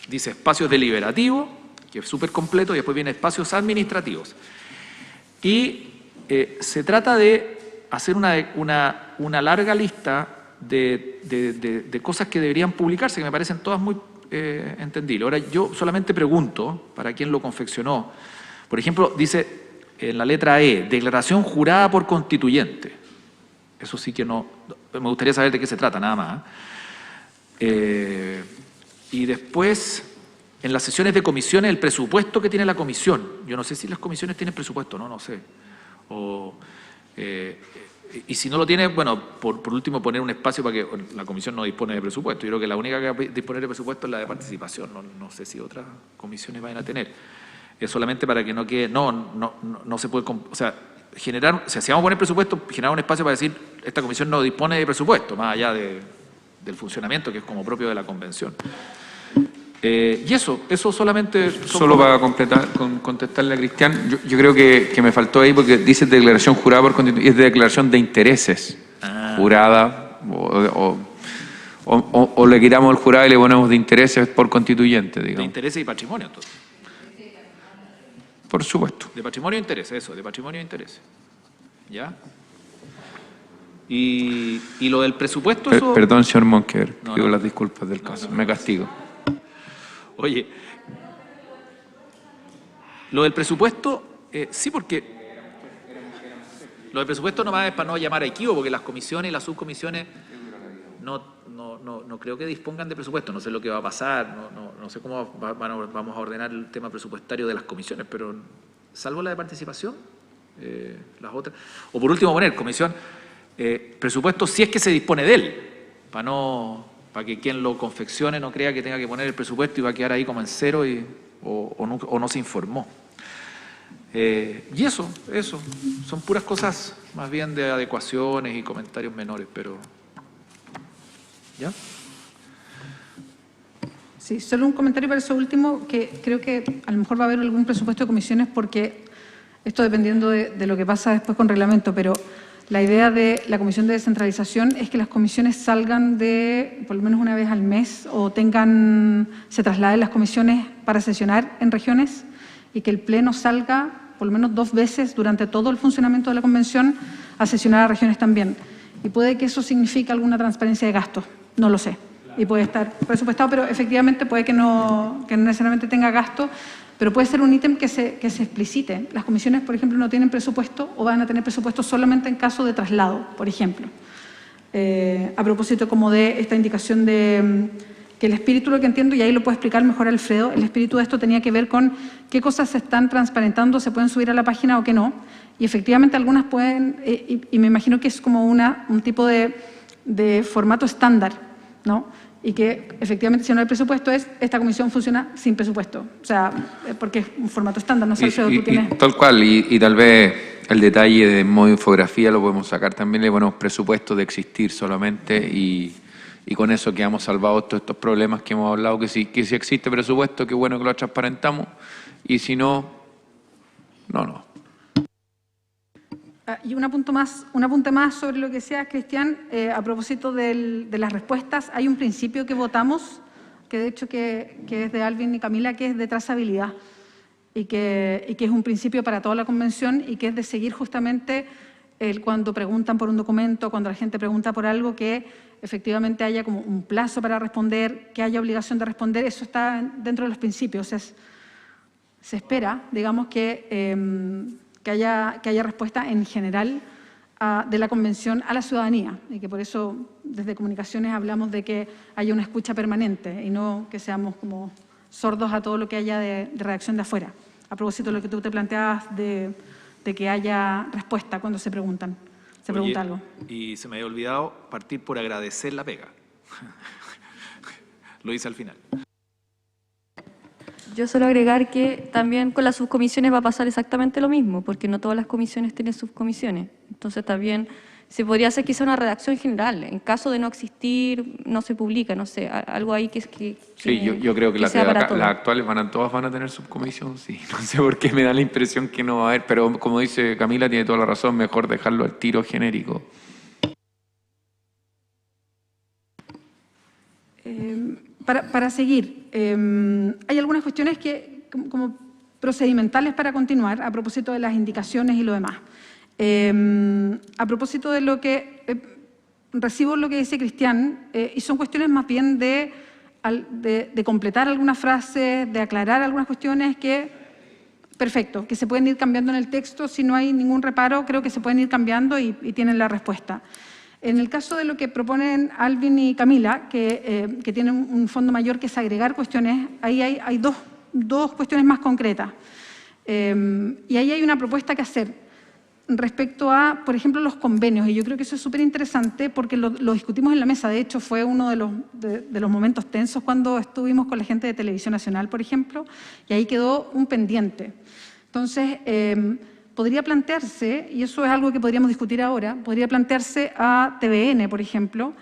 Dice espacios deliberativos, que es súper completo, y después viene espacios administrativos. Y se trata de hacer una larga lista de cosas que deberían publicarse, que me parecen todas muy entendibles. Ahora, yo solamente pregunto, para quien lo confeccionó, por ejemplo, dice en la letra E, declaración jurada por constituyente. Eso sí que no, me gustaría saber de qué se trata, nada más. Y después, en las sesiones de comisiones, el presupuesto que tiene la comisión. Yo no sé si las comisiones tienen presupuesto, no sé. Y si no lo tiene, bueno, por último poner un espacio para que la comisión no dispone de presupuesto. Yo creo que la única que va a disponer de presupuesto es la de participación. No sé si otras comisiones vayan a tener. Es solamente para que no quede, no se puede, o sea, generar, o sea, si vamos a poner presupuesto, generar un espacio para decir, esta comisión no dispone de presupuesto, más allá del funcionamiento que es como propio de la convención. Y eso solamente... Solo para contestarle a Cristian, yo creo que me faltó ahí porque dice declaración jurada por constituyente, y es de declaración de intereses, jurada, o le quitamos el jurado y le ponemos de intereses por constituyente, digamos. De intereses y patrimonio, entonces. Por supuesto. De patrimonio e interés, eso, de patrimonio e interés. ¿Ya? Y lo del presupuesto... Eso... Perdón, señor Monker, pido las disculpas del caso, me castigo. Oye, lo del presupuesto, sí, porque lo del presupuesto nomás es para no llamar a equívoco, porque las comisiones y las subcomisiones no creo que dispongan de presupuesto, no sé lo que va a pasar, no sé cómo vamos a ordenar el tema presupuestario de las comisiones, pero salvo la de participación, las otras, o por último poner comisión, presupuesto si es que se dispone de él, para que quien lo confeccione no crea que tenga que poner el presupuesto y va a quedar ahí como en cero o no se informó. Y eso, son puras cosas más bien de adecuaciones y comentarios menores, pero... ¿Ya? Sí, solo un comentario para eso último, que creo que a lo mejor va a haber algún presupuesto de comisiones porque esto dependiendo de lo que pasa después con reglamento, pero la idea de la comisión de descentralización es que las comisiones salgan por lo menos una vez al mes o se trasladen las comisiones para sesionar en regiones y que el pleno salga por lo menos 2 veces durante todo el funcionamiento de la convención a sesionar a regiones también. Y puede que eso signifique alguna transparencia de gastos, no lo sé. Y puede estar presupuestado, pero efectivamente puede que no necesariamente tenga gasto, pero puede ser un ítem que se explicite. Las comisiones, por ejemplo, no tienen presupuesto o van a tener presupuesto solamente en caso de traslado, por ejemplo. A propósito como de esta indicación de que el espíritu, lo que entiendo, y ahí lo puede explicar mejor Alfredo, el espíritu de esto tenía que ver con qué cosas se están transparentando, se pueden subir a la página o qué no. Y efectivamente algunas pueden, y me imagino que es como un tipo de formato estándar, ¿no? Y que efectivamente si no hay presupuesto esta comisión funciona sin presupuesto. O sea, porque es un formato estándar, no sé, Alfredo, tú tienes... Tal cual, y tal vez el detalle de modo infografía lo podemos sacar también, le ponemos presupuesto de existir solamente y con eso quedamos salvados todos estos problemas que hemos hablado, que si existe presupuesto, qué bueno que lo transparentamos, y si no, no. Y un apunte más sobre lo que decía Cristian, a propósito de las respuestas, hay un principio que votamos, que de hecho que es de Alvin y Camila, que es de trazabilidad, y que es un principio para toda la convención, y que es de seguir justamente cuando preguntan por un documento, cuando la gente pregunta por algo, que efectivamente haya como un plazo para responder, que haya obligación de responder. Eso está dentro de los principios. Se espera, digamos, que haya respuesta en general de la Convención a la ciudadanía, y que por eso desde Comunicaciones hablamos de que haya una escucha permanente y no que seamos como sordos a todo lo que haya de reacción de afuera. A propósito de lo que tú te planteabas de que haya respuesta cuando se pregunta algo. Y se me había olvidado partir por agradecer la pega. Lo hice al final. Yo solo agregar que también con las subcomisiones va a pasar exactamente lo mismo, porque no todas las comisiones tienen subcomisiones. Entonces también se podría hacer quizá una redacción general. En caso de no existir, no se publica, no sé, algo ahí que sí, yo creo que las actuales todas van a tener subcomisión, sí. No sé por qué me da la impresión que no va a haber, pero como dice Camila, tiene toda la razón, mejor dejarlo al tiro genérico. Para seguir, hay algunas cuestiones como procedimentales para continuar, a propósito de las indicaciones y lo demás. A propósito de lo que recibo lo que dice Cristian, y son cuestiones más bien de completar algunas frases, de aclarar algunas cuestiones que, perfecto, que se pueden ir cambiando en el texto, si no hay ningún reparo, creo que se pueden ir cambiando y tienen la respuesta. En el caso de lo que proponen Alvin y Camila, que tienen un fondo mayor que es agregar cuestiones, ahí hay dos cuestiones más concretas. Y ahí hay una propuesta que hacer respecto a, por ejemplo, los convenios, y yo creo que eso es súper interesante porque lo discutimos en la mesa. De hecho, fue uno de los momentos tensos cuando estuvimos con la gente de Televisión Nacional, por ejemplo, y ahí quedó un pendiente. Entonces, podría plantearse, y eso es algo que podríamos discutir ahora, podría plantearse a TVN, por ejemplo,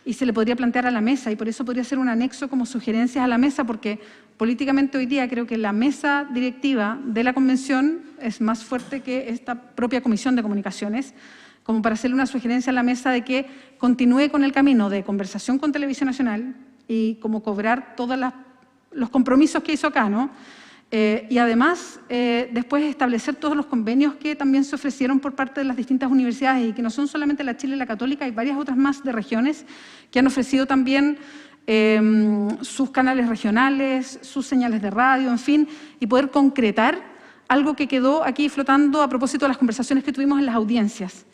y se le podría plantear a la mesa, y por eso podría ser un anexo como sugerencias a la mesa, porque políticamente hoy día creo que la mesa directiva de la Convención es más fuerte que esta propia Comisión de Comunicaciones, como para hacerle una sugerencia a la mesa de que continúe con el camino de conversación con Televisión Nacional y como cobrar todos los compromisos que hizo acá, ¿no? Y además, después establecer todos los convenios que también se ofrecieron por parte de las distintas universidades y que no son solamente la Chile y la Católica, hay varias otras más de regiones que han ofrecido también sus canales regionales, sus señales de radio, en fin, y poder concretar algo que quedó aquí flotando a propósito de las conversaciones que tuvimos en las audiencias.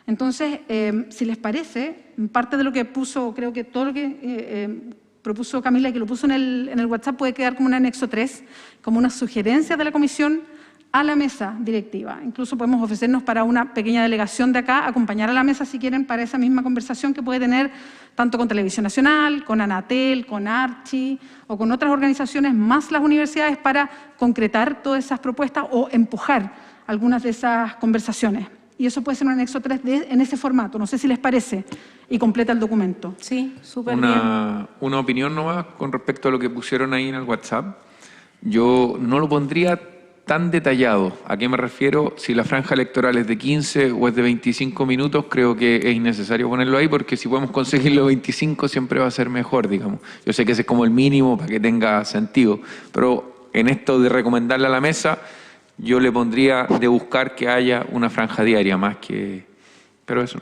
Entonces, si les parece, parte de lo que puso, creo que todo lo que propuso Camila y que lo puso en el WhatsApp puede quedar como un anexo 3, como una sugerencia de la comisión a la mesa directiva. Incluso podemos ofrecernos para una pequeña delegación de acá, acompañar a la mesa si quieren para esa misma conversación que puede tener tanto con Televisión Nacional, con Anatel, con Archi o con otras organizaciones más las universidades para concretar todas esas propuestas o empujar algunas de esas conversaciones. Y eso puede ser un anexo 3 en ese formato, no sé si les parece, y completa el documento. Sí, súper bien. Una opinión nomás con respecto a lo que pusieron ahí en el WhatsApp. Yo no lo pondría tan detallado. ¿A qué me refiero? Si la franja electoral es de 15 o es de 25 minutos, creo que es innecesario ponerlo ahí porque si podemos conseguir los 25 siempre va a ser mejor, digamos. Yo sé que ese es como el mínimo para que tenga sentido, pero en esto de recomendarle a la mesa, yo le pondría de buscar que haya una franja diaria más que... pero eso.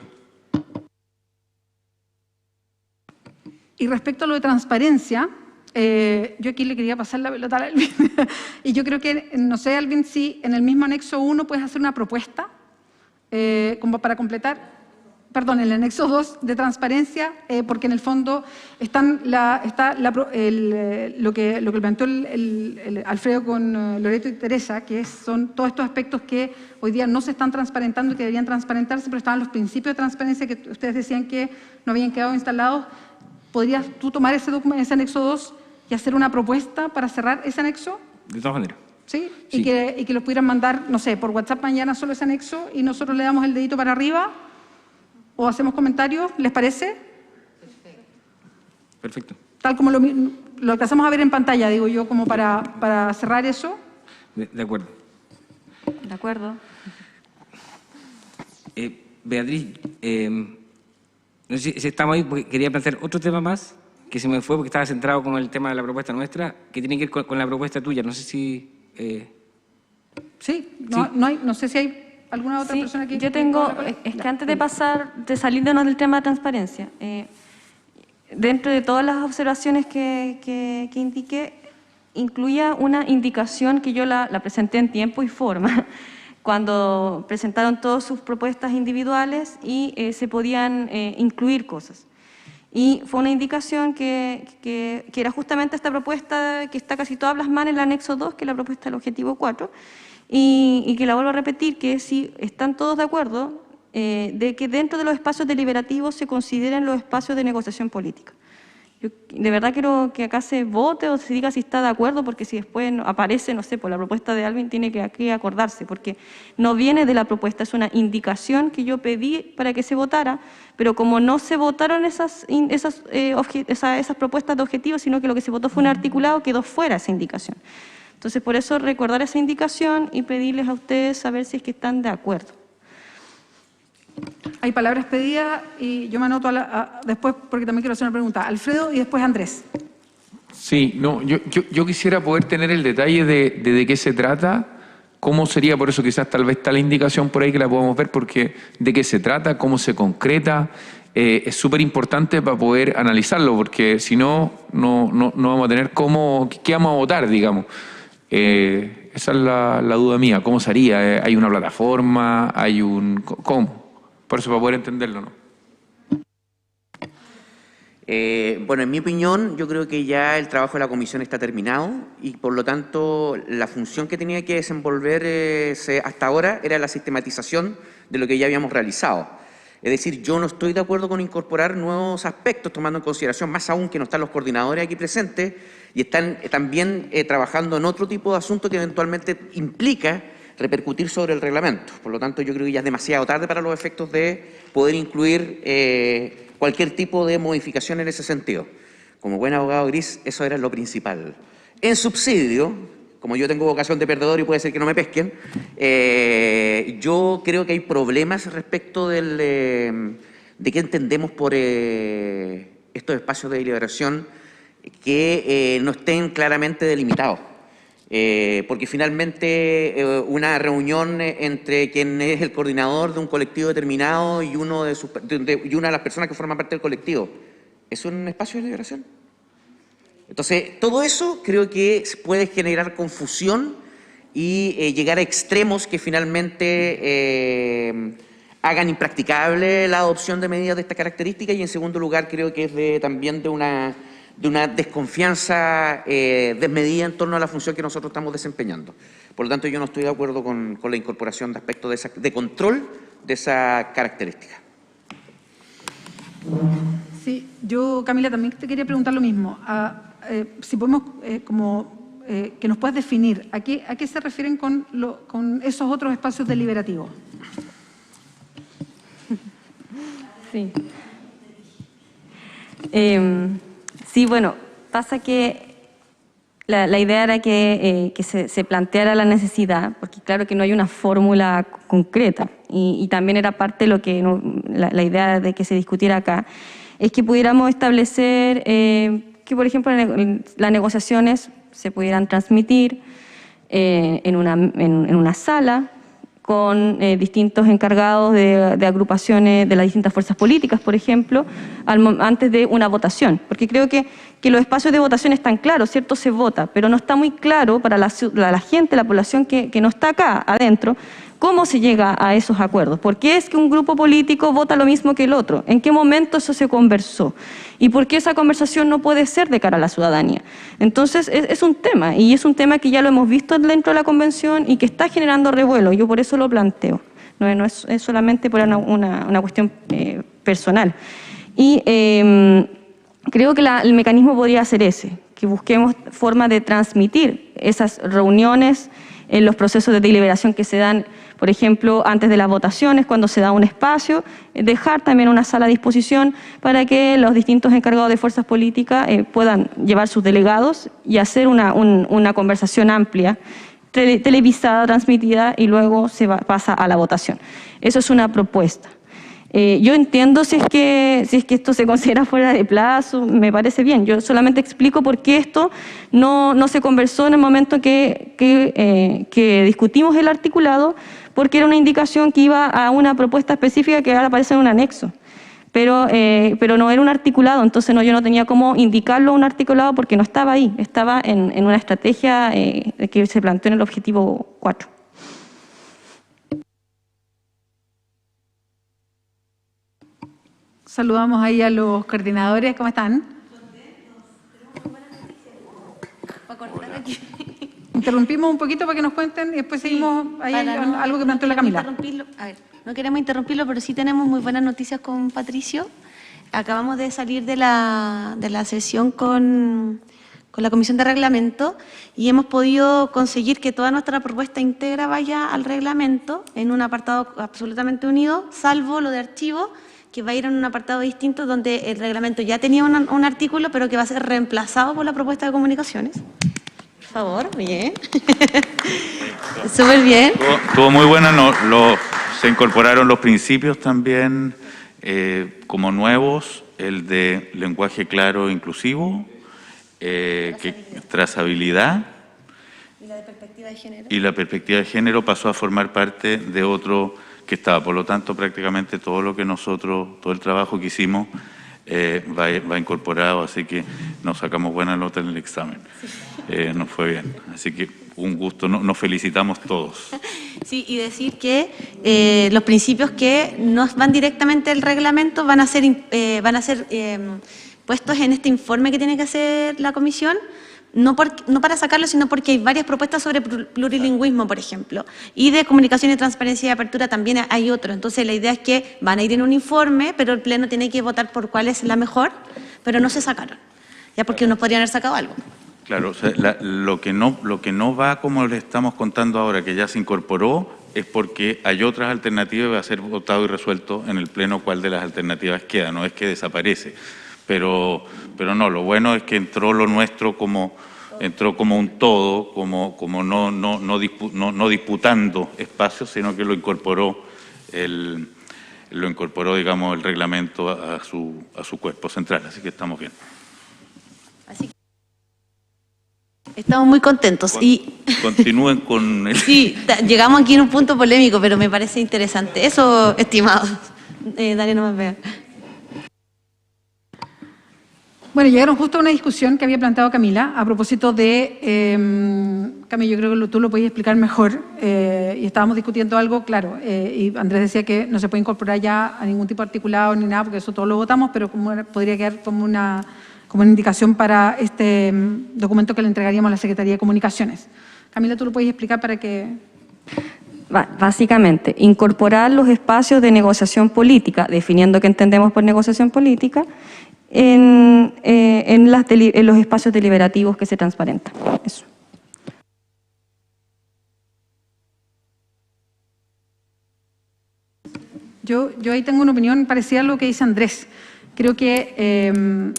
Y respecto a lo de transparencia, yo aquí le quería pasar la pelota a Alvin. Y yo creo que, no sé, Alvin, si en el mismo anexo 1 puedes hacer una propuesta como para completar. perdón, el anexo 2 de transparencia, porque en el fondo lo que planteó el Alfredo con Loreto y Teresa, que son todos estos aspectos que hoy día no se están transparentando y que deberían transparentarse, pero estaban los principios de transparencia que ustedes decían que no habían quedado instalados. ¿Podrías tú tomar ese anexo 2 y hacer una propuesta para cerrar ese anexo? De todas maneras. ¿Sí? Sí. Y que lo pudieran mandar, no sé, por WhatsApp mañana solo ese anexo y nosotros le damos el dedito para arriba o hacemos comentarios, ¿les parece? Perfecto. Tal como lo alcanzamos a ver en pantalla, digo yo, como para cerrar eso. De acuerdo. De acuerdo. Beatriz, no sé si estamos ahí porque quería plantear otro tema más que se me fue porque estaba centrado con el tema de la propuesta nuestra, que tiene que ver con la propuesta tuya. No sé si... Sí, Sí. no sé si hay alguna otra Sí, persona que... yo tengo, es que antes de salirnos del tema de transparencia, dentro de todas las observaciones que indiqué, incluía una indicación que yo la presenté en tiempo y forma, cuando presentaron todas sus propuestas individuales y se podían incluir cosas. Y fue una indicación que era justamente esta propuesta que está casi todas plasmada en el anexo 2, que es la propuesta del objetivo 4, y que la vuelvo a repetir, que si están todos de acuerdo de que dentro de los espacios deliberativos se consideren los espacios de negociación política. Yo de verdad quiero que acá se vote o se diga si está de acuerdo, porque si después aparece, no sé, por la propuesta de alguien tiene que aquí acordarse, porque no viene de la propuesta, es una indicación que yo pedí para que se votara, pero como no se votaron esas propuestas de objetivos, sino que lo que se votó fue un articulado, quedó fuera esa indicación. Entonces, por eso recordar esa indicación y pedirles a ustedes saber si es que están de acuerdo. Hay palabras pedidas y yo me anoto después porque también quiero hacer una pregunta. Alfredo y después Andrés. Sí, no, yo quisiera poder tener el detalle de qué se trata, cómo sería, por eso quizás tal vez está la indicación por ahí que la podamos ver, porque de qué se trata, cómo se concreta, es súper importante para poder analizarlo, porque si no, no vamos a tener qué vamos a votar, digamos. Esa es la duda mía, ¿cómo se haría? ¿Hay una plataforma? ¿Cómo? Por eso, para poder entenderlo, ¿no? Bueno, en mi opinión, yo creo que ya el trabajo de la comisión está terminado y, por lo tanto, la función que tenía que desenvolver hasta ahora era la sistematización de lo que ya habíamos realizado. Es decir, yo no estoy de acuerdo con incorporar nuevos aspectos, tomando en consideración, más aún que no están los coordinadores aquí presentes y están también trabajando en otro tipo de asunto que eventualmente implica repercutir sobre el reglamento. Por lo tanto, yo creo que ya es demasiado tarde para los efectos de poder incluir cualquier tipo de modificación en ese sentido. Como buen abogado gris, eso era lo principal. En subsidio, como yo tengo vocación de perdedor y puede ser que no me pesquen, yo creo que hay problemas respecto de qué entendemos por estos espacios de deliberación que no estén claramente delimitados. Porque finalmente una reunión entre quien es el coordinador de un colectivo determinado y una de las personas que forman parte del colectivo, ¿es un espacio de deliberación? Entonces, todo eso creo que puede generar confusión y llegar a extremos que finalmente hagan impracticable la adopción de medidas de esta característica y, en segundo lugar, creo que es también de una desconfianza desmedida en torno a la función que nosotros estamos desempeñando. Por lo tanto, yo no estoy de acuerdo con la incorporación de aspectos de control de esa característica. Sí, yo, Camila, también te quería preguntar lo mismo. Si podemos, que nos puedas definir, ¿a qué se refieren con esos otros espacios deliberativos? Sí. Sí, bueno, pasa que la idea era que se planteara la necesidad, porque claro que no hay una fórmula concreta, y también era parte de lo que la idea de que se discutiera acá, es que pudiéramos establecer que, por ejemplo, las negociaciones se pudieran transmitir en una sala, con distintos encargados de agrupaciones de las distintas fuerzas políticas, por ejemplo, antes de una votación. Porque creo que los espacios de votación están claros, ¿cierto? Se vota, pero no está muy claro para la gente, la población que no está acá adentro, ¿Cómo se llega a esos acuerdos? ¿Por qué es que un grupo político vota lo mismo que el otro? ¿En qué momento eso se conversó? ¿Y por qué esa conversación no puede ser de cara a la ciudadanía? Entonces, es un tema, y es un tema que ya lo hemos visto dentro de la convención y que está generando revuelo. Yo por eso lo planteo. No es solamente por una cuestión personal. Y creo que el mecanismo podría ser ese, que busquemos formas de transmitir esas reuniones en los procesos de deliberación que se dan, por ejemplo, antes de las votaciones, cuando se da un espacio, dejar también una sala a disposición para que los distintos encargados de fuerzas políticas puedan llevar sus delegados y hacer una conversación amplia, televisada, transmitida, y luego pasa a la votación. Eso es una propuesta. Yo entiendo si es que esto se considera fuera de plazo, me parece bien. Yo solamente explico por qué esto no se conversó en el momento que discutimos el articulado, porque era una indicación que iba a una propuesta específica que ahora aparece en un anexo. Pero no era un articulado, entonces yo no tenía cómo indicarlo un articulado porque no estaba ahí, estaba en una estrategia que se planteó en el objetivo 4. Saludamos ahí a los coordinadores, ¿cómo están? Interrumpimos un poquito para que nos cuenten y después seguimos ahí algo que planteó la Camila. A ver, no queremos interrumpirlo, pero sí tenemos muy buenas noticias con Patricio. Acabamos de salir de la sesión con la Comisión de Reglamento y hemos podido conseguir que toda nuestra propuesta íntegra vaya al reglamento en un apartado absolutamente unido, salvo lo de archivo, que va a ir en un apartado distinto donde el reglamento ya tenía un artículo, pero que va a ser reemplazado por la propuesta de comunicaciones. Por favor, bien. Súper bien. Estuvo muy buena, se incorporaron los principios también como nuevos, el de lenguaje claro e inclusivo, trazabilidad. ¿Y la de perspectiva de género? Y la perspectiva de género pasó a formar parte de otro que estaba. Por lo tanto, prácticamente todo el trabajo que hicimos va incorporado, así que nos sacamos buena nota en el examen. Nos fue bien. Así que un gusto, nos felicitamos todos. Sí, y decir que los principios que no van directamente del reglamento van a ser puestos en este informe que tiene que hacer la comisión, no para sacarlo, sino porque hay varias propuestas sobre plurilingüismo, por ejemplo, y de comunicación y transparencia y apertura también hay otros. Entonces la idea es que van a ir en un informe, pero el Pleno tiene que votar por cuál es la mejor, pero no se sacaron, ya porque nos podrían haber sacado algo. Claro, o sea, lo que no va como les estamos contando ahora, que ya se incorporó, es porque hay otras alternativas y va a ser votado y resuelto en el Pleno cuál de las alternativas queda, no es que desaparece. Pero no, lo bueno es que entró lo nuestro como un todo, como no disputando espacios, sino que lo incorporó, digamos, el reglamento a su cuerpo central, así que estamos bien. Estamos muy contentos. Continúen con el... Sí, llegamos aquí en un punto polémico, pero me parece interesante. Eso, estimados. Dale, no me vean. Bueno, llegaron justo a una discusión que había planteado Camila a propósito de, Camila, yo creo que tú lo podías explicar mejor, y estábamos discutiendo algo, claro, y Andrés decía que no se puede incorporar ya a ningún tipo de articulado ni nada, porque eso todo lo votamos, pero podría quedar como una indicación para este documento que le entregaríamos a la Secretaría de Comunicaciones. Camila, tú lo puedes explicar para que... Básicamente, incorporar los espacios de negociación política, definiendo qué entendemos por negociación política, en los espacios deliberativos que se transparentan. Eso. Yo ahí tengo una opinión parecida a lo que dice Andrés. Creo que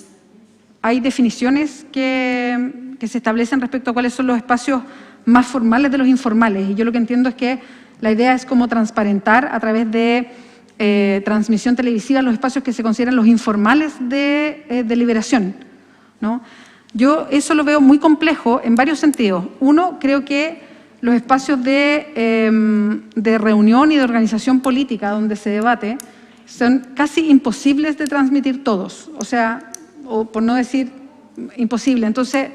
hay definiciones que se establecen respecto a cuáles son los espacios más formales de los informales. Y yo lo que entiendo es que la idea es como transparentar a través de transmisión televisiva los espacios que se consideran los informales de deliberación, ¿no? Yo eso lo veo muy complejo en varios sentidos. Uno, creo que los espacios de reunión y de organización política donde se debate son casi imposibles de transmitir todos, o sea, o por no decir imposible. Entonces,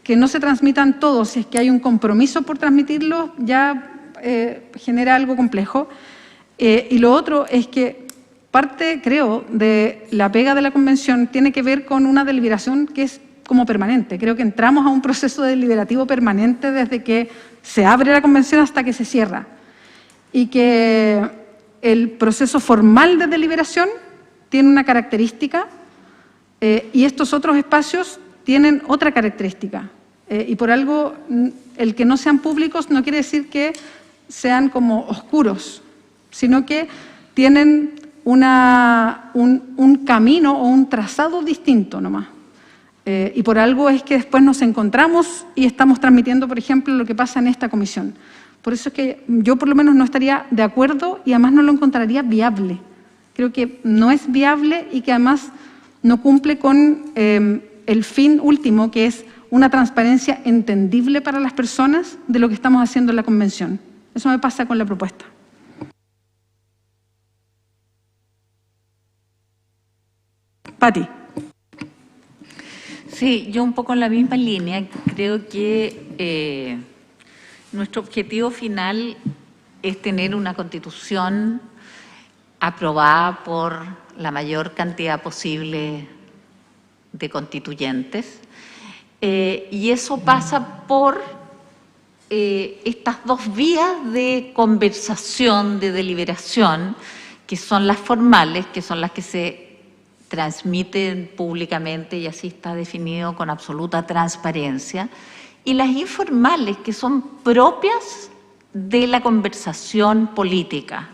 que no se transmitan todos, si es que hay un compromiso por transmitirlos, ya genera algo complejo. Y lo otro es que parte, creo, de la pega de la convención tiene que ver con una deliberación que es como permanente. Creo que entramos a un proceso deliberativo permanente desde que se abre la convención hasta que se cierra. Y que el proceso formal de deliberación tiene una característica y estos otros espacios tienen otra característica. Y por algo, el que no sean públicos no quiere decir que sean como oscuros, sino que tienen un camino o un trazado distinto nomás. Y por algo es que después nos encontramos y estamos transmitiendo, por ejemplo, lo que pasa en esta comisión. Por eso es que yo por lo menos no estaría de acuerdo y además no lo encontraría viable. Creo que no es viable y que además no cumple con el fin último, que es una transparencia entendible para las personas de lo que estamos haciendo en la convención. Eso me pasa con la propuesta. Pati. Sí, yo un poco en la misma línea. Creo que nuestro objetivo final es tener una constitución aprobada por la mayor cantidad posible de constituyentes. Y eso pasa por estas dos vías de conversación, de deliberación, que son las formales, que son las que se transmiten públicamente y así está definido con absoluta transparencia, y las informales, que son propias de la conversación política.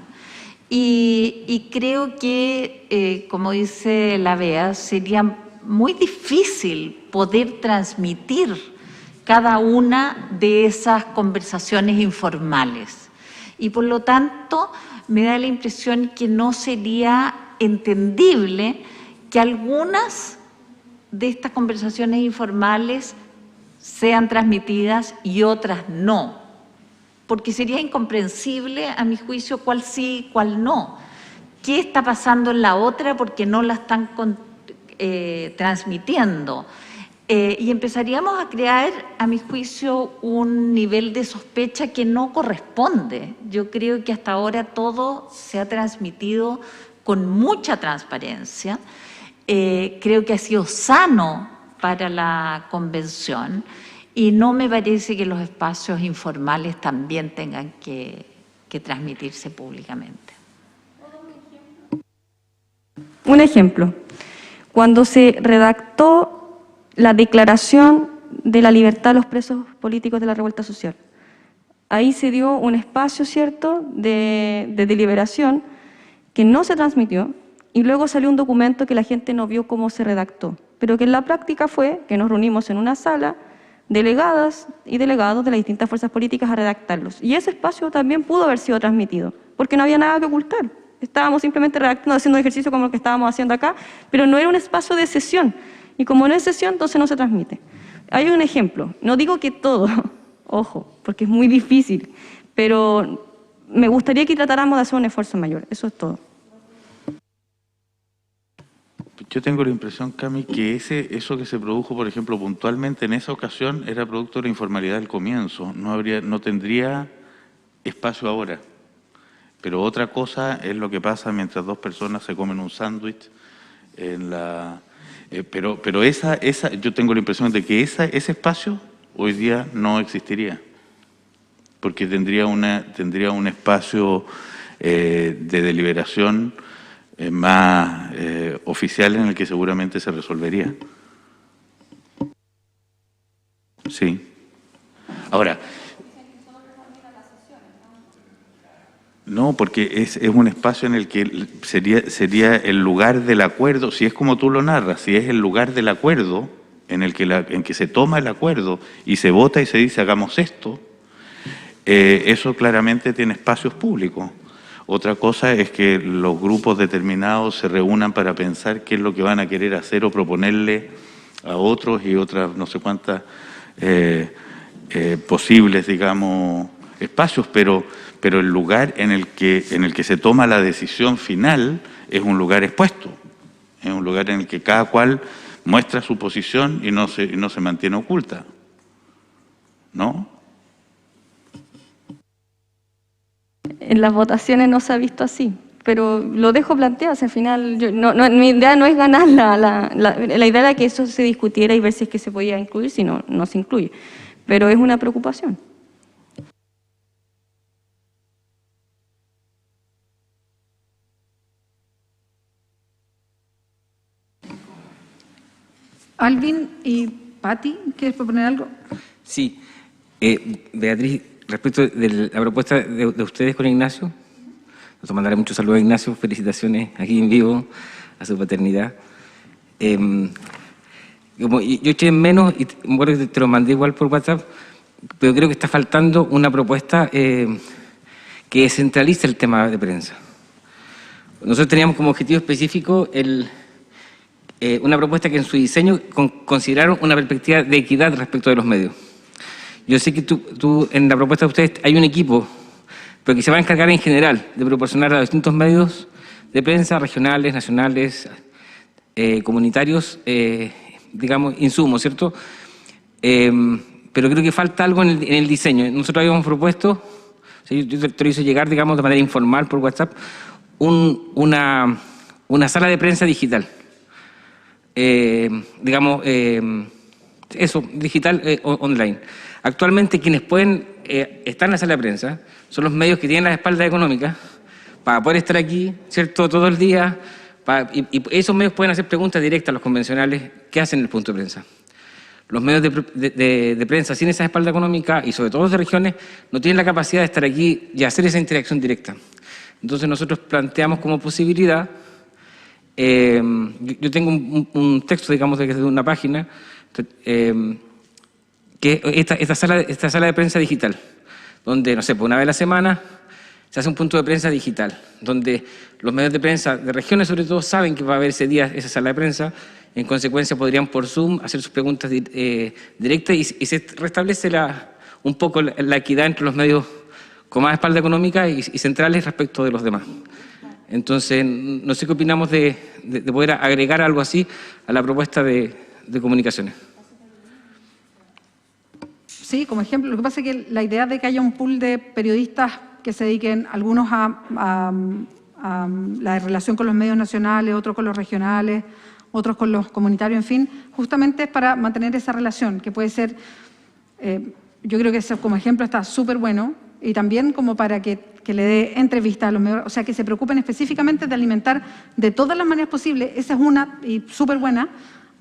Y creo que, como dice la Bea, sería muy difícil poder transmitir cada una de esas conversaciones informales. Y por lo tanto, me da la impresión que no sería entendible que algunas de estas conversaciones informales sean transmitidas y otras no, porque sería incomprensible, a mi juicio, cuál sí y cuál no. ¿Qué está pasando en la otra porque no la están transmitiendo? Y empezaríamos a crear, a mi juicio, un nivel de sospecha que no corresponde. Yo creo que hasta ahora todo se ha transmitido con mucha transparencia. Creo que ha sido sano para la convención y no me parece que los espacios informales también tengan que transmitirse públicamente. Un ejemplo, cuando se redactó la declaración de la libertad de los presos políticos de la revuelta social, ahí se dio un espacio, ¿cierto?, de deliberación que no se transmitió. Y luego salió un documento que la gente no vio cómo se redactó, pero que en la práctica fue que nos reunimos en una sala, delegadas y delegados de las distintas fuerzas políticas a redactarlos. Y ese espacio también pudo haber sido transmitido, porque no había nada que ocultar. Estábamos simplemente redactando, haciendo un ejercicio como lo que estábamos haciendo acá, pero no era un espacio de sesión. Y como no es sesión, entonces no se transmite. Hay un ejemplo, no digo que todo, ojo, porque es muy difícil, pero me gustaría que tratáramos de hacer un esfuerzo mayor, eso es todo. Yo tengo la impresión, Cami, que eso que se produjo, por ejemplo, puntualmente en esa ocasión, era producto de la informalidad del comienzo. No tendría espacio ahora. Pero otra cosa es lo que pasa mientras dos personas se comen un sándwich en la... pero yo tengo la impresión de que ese espacio hoy día no existiría. Porque tendría un espacio de deliberación más oficial en el que seguramente se resolvería. Sí. Ahora, no, porque es un espacio en el que sería el lugar del acuerdo, si es como tú lo narras, si es el lugar del acuerdo en el que se toma el acuerdo y se vota y se dice hagamos esto, eso claramente tiene espacios públicos. Otra cosa es que los grupos determinados se reúnan para pensar qué es lo que van a querer hacer o proponerle a otros y otras no sé cuántas posibles, digamos, espacios, pero el lugar en el que se toma la decisión final es un lugar expuesto, es un lugar en el que cada cual muestra su posición y no se mantiene oculta, ¿no? en las votaciones no se ha visto así. Pero lo dejo planteado, al final, mi idea no es ganar, la idea era que eso se discutiera y ver si es que se podía incluir, si no, no se incluye. Pero es una preocupación. Alvin y Patti, ¿quieres proponer algo? Sí. Beatriz, respecto de la propuesta de ustedes con Ignacio, nos mandaré muchos saludos a Ignacio, felicitaciones aquí en vivo a su paternidad. Como yo eché en menos, y bueno, te lo mandé igual por WhatsApp, pero creo que está faltando una propuesta que centralice el tema de prensa. Nosotros teníamos como objetivo específico una propuesta que en su diseño consideraron una perspectiva de equidad respecto de los medios. Yo sé que tú en la propuesta de ustedes hay un equipo, pero que se va a encargar en general de proporcionar a distintos medios de prensa, regionales, nacionales, comunitarios, digamos, insumos, ¿cierto? Pero creo que falta algo en el diseño. Nosotros habíamos propuesto, o sea, yo te lo hice llegar, digamos, de manera informal por WhatsApp, una sala de prensa digital. Digamos, eso, digital online. Actualmente quienes pueden estar en la sala de prensa son los medios que tienen la espalda económica para poder estar aquí, ¿cierto?, todo el día, y esos medios pueden hacer preguntas directas a los convencionales que hacen el punto de prensa. Los medios de prensa sin esa espalda económica, y sobre todo los de regiones, no tienen la capacidad de estar aquí y hacer esa interacción directa. Entonces nosotros planteamos como posibilidad, yo tengo un texto, digamos, de una página, que esta sala de prensa digital, donde, no sé, pues una vez a la semana se hace un punto de prensa digital, donde los medios de prensa de regiones sobre todo saben que va a haber ese día esa sala de prensa, en consecuencia podrían por Zoom hacer sus preguntas directas y se restablece un poco la equidad entre los medios con más espalda económica y centrales respecto de los demás. Entonces, no sé qué opinamos de poder agregar algo así a la propuesta de comunicaciones. Sí, como ejemplo, lo que pasa es que la idea de que haya un pool de periodistas que se dediquen, algunos a la relación con los medios nacionales, otros con los regionales, otros con los comunitarios, en fin, justamente es para mantener esa relación, que puede ser, yo creo que eso como ejemplo está súper bueno, y también como para que le dé entrevistas a los medios, o sea, que se preocupen específicamente de alimentar de todas las maneras posibles, esa es una y súper buena,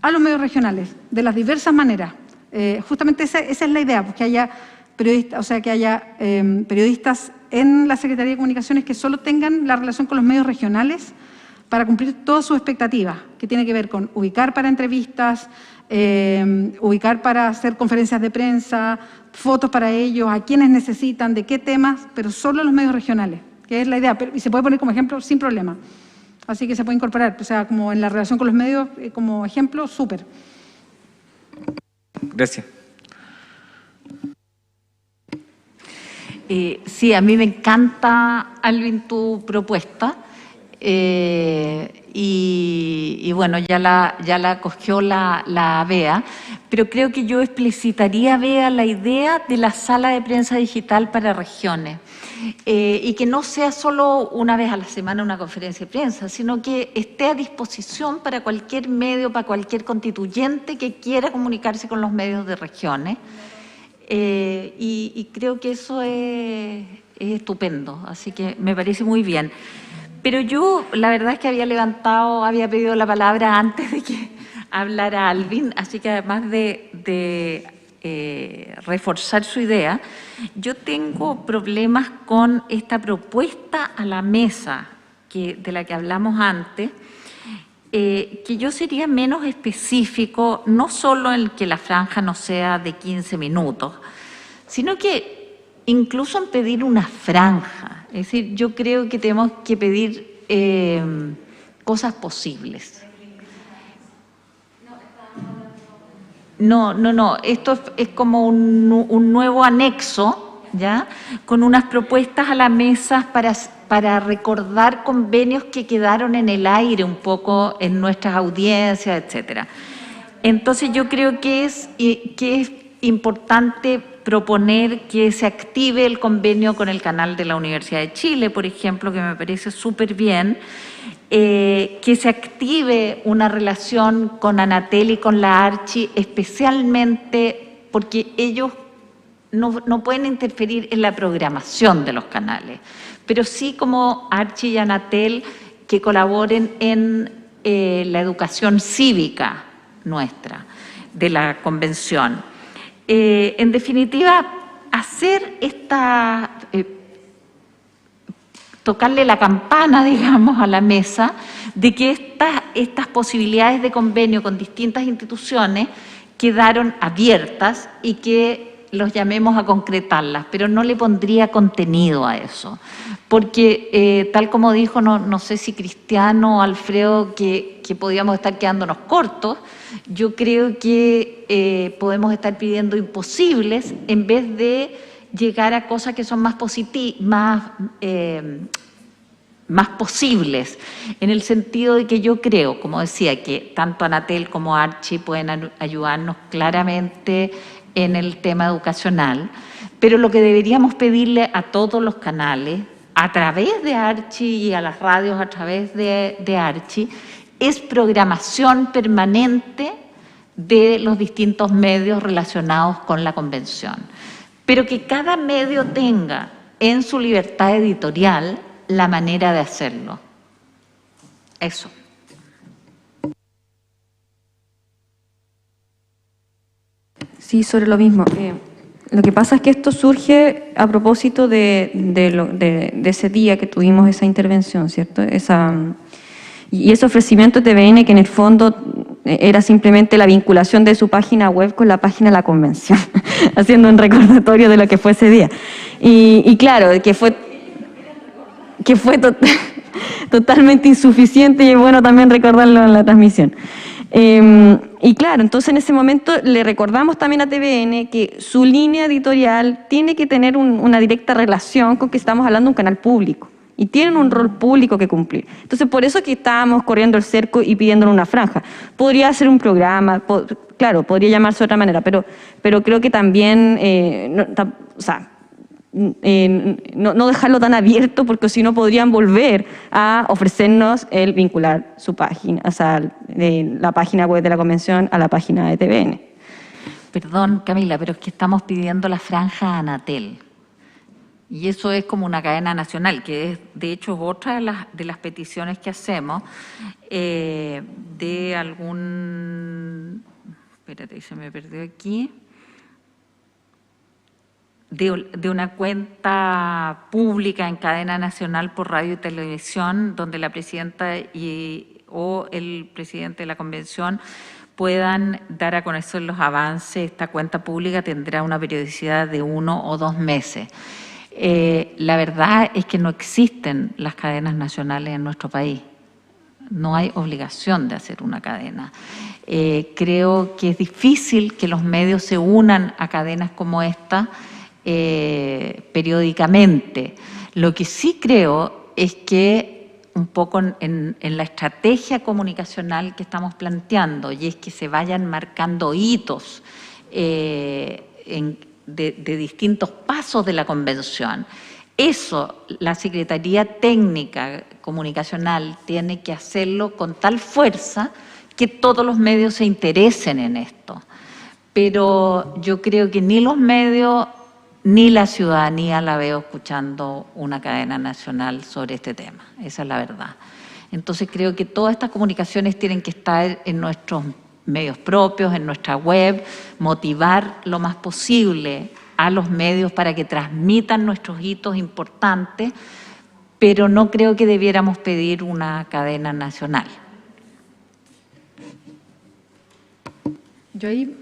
a los medios regionales, de las diversas maneras. Justamente esa es la idea, pues, que haya periodistas, o sea, que haya periodistas en la Secretaría de Comunicaciones que solo tengan la relación con los medios regionales para cumplir todas sus expectativas, que tiene que ver con ubicar para entrevistas, ubicar para hacer conferencias de prensa, fotos para ellos, a quienes necesitan, de qué temas, pero solo los medios regionales, que es la idea, y se puede poner como ejemplo sin problema. Así que se puede incorporar, o sea, como en la relación con los medios, como ejemplo, súper. Gracias. Sí, a mí me encanta, Alvin, tu propuesta. Y bueno, ya la cogió la Bea, pero creo que yo explicitaría, Bea, la idea de la sala de prensa digital para regiones, y que no sea solo una vez a la semana una conferencia de prensa, sino que esté a disposición para cualquier medio, para cualquier constituyente que quiera comunicarse con los medios de regiones, y creo que eso es estupendo, así que me parece muy bien. Pero yo, la verdad es que había pedido la palabra antes de que hablara Alvin, así que además de reforzar su idea, yo tengo problemas con esta propuesta a la mesa de la que hablamos antes, que yo sería menos específico, no solo en que la franja no sea de 15 minutos, sino que incluso en pedir una franja. Es decir, yo creo que tenemos que pedir cosas posibles. No, esto es como un nuevo anexo, ¿ya? Con unas propuestas a la mesa para recordar convenios que quedaron en el aire un poco en nuestras audiencias, etcétera. Entonces yo creo que es importante proponer que se active el convenio con el canal de la Universidad de Chile, por ejemplo, que me parece súper bien, que se active una relación con Anatel y con la Archi, especialmente porque ellos no pueden interferir en la programación de los canales, pero sí como Archi y Anatel que colaboren en la educación cívica nuestra, de la convención. En definitiva, hacer tocarle la campana, digamos, a la mesa de que estas posibilidades de convenio con distintas instituciones quedaron abiertas y que los llamemos a concretarlas, pero no le pondría contenido a eso, porque tal como dijo, no sé si Cristiano o Alfredo, que podíamos estar quedándonos cortos, yo creo que podemos estar pidiendo imposibles en vez de llegar a cosas que son más posibles, en el sentido de que yo creo, como decía, que tanto Anatel como Archi pueden ayudarnos claramente en el tema educacional, pero lo que deberíamos pedirle a todos los canales, a través de Archi y a las radios a través de Archi, es programación permanente de los distintos medios relacionados con la convención, pero que cada medio tenga en su libertad editorial la manera de hacerlo. Eso. Sí, sobre lo mismo. Lo que pasa es que esto surge a propósito de ese día que tuvimos esa intervención, ¿cierto? Y ese ofrecimiento de TVN, que en el fondo era simplemente la vinculación de su página web con la página de la convención, haciendo un recordatorio de lo que fue ese día. Y claro, que fue totalmente insuficiente, y es bueno también recordarlo en la transmisión. Y claro, entonces en ese momento le recordamos también a TVN que su línea editorial tiene que tener una directa relación con que estamos hablando de un canal público y tienen un rol público que cumplir. Entonces por eso que estábamos corriendo el cerco y pidiéndole una franja. Podría ser un programa, claro, podría llamarse de otra manera, pero creo que también, no dejarlo tan abierto, porque si no podrían volver a ofrecernos el vincular su página, o sea, la página web de la convención a la página de TVN. Perdón, Camila, pero es que estamos pidiendo la franja a Anatel. Y eso es como una cadena nacional, que es, de hecho, es otra de las peticiones que hacemos de algún... Espérate, se me perdió aquí. De una cuenta pública en cadena nacional por radio y televisión, donde la presidenta o el presidente de la convención puedan dar a conocer los avances. Esta cuenta pública tendrá una periodicidad de 1 o 2 meses. La verdad es que no existen las cadenas nacionales en nuestro país. No hay obligación de hacer una cadena. Creo que es difícil que los medios se unan a cadenas como esta periódicamente. Lo que sí creo es que un poco en la estrategia comunicacional que estamos planteando, y es que se vayan marcando hitos de distintos pasos de la convención. Eso, la Secretaría Técnica Comunicacional tiene que hacerlo con tal fuerza que todos los medios se interesen en esto. Pero yo creo que ni los medios ni la ciudadanía la veo escuchando una cadena nacional sobre este tema. Esa es la verdad. Entonces creo que todas estas comunicaciones tienen que estar en nuestros medios propios, en nuestra web, motivar lo más posible a los medios para que transmitan nuestros hitos importantes, pero no creo que debiéramos pedir una cadena nacional. Yo ahí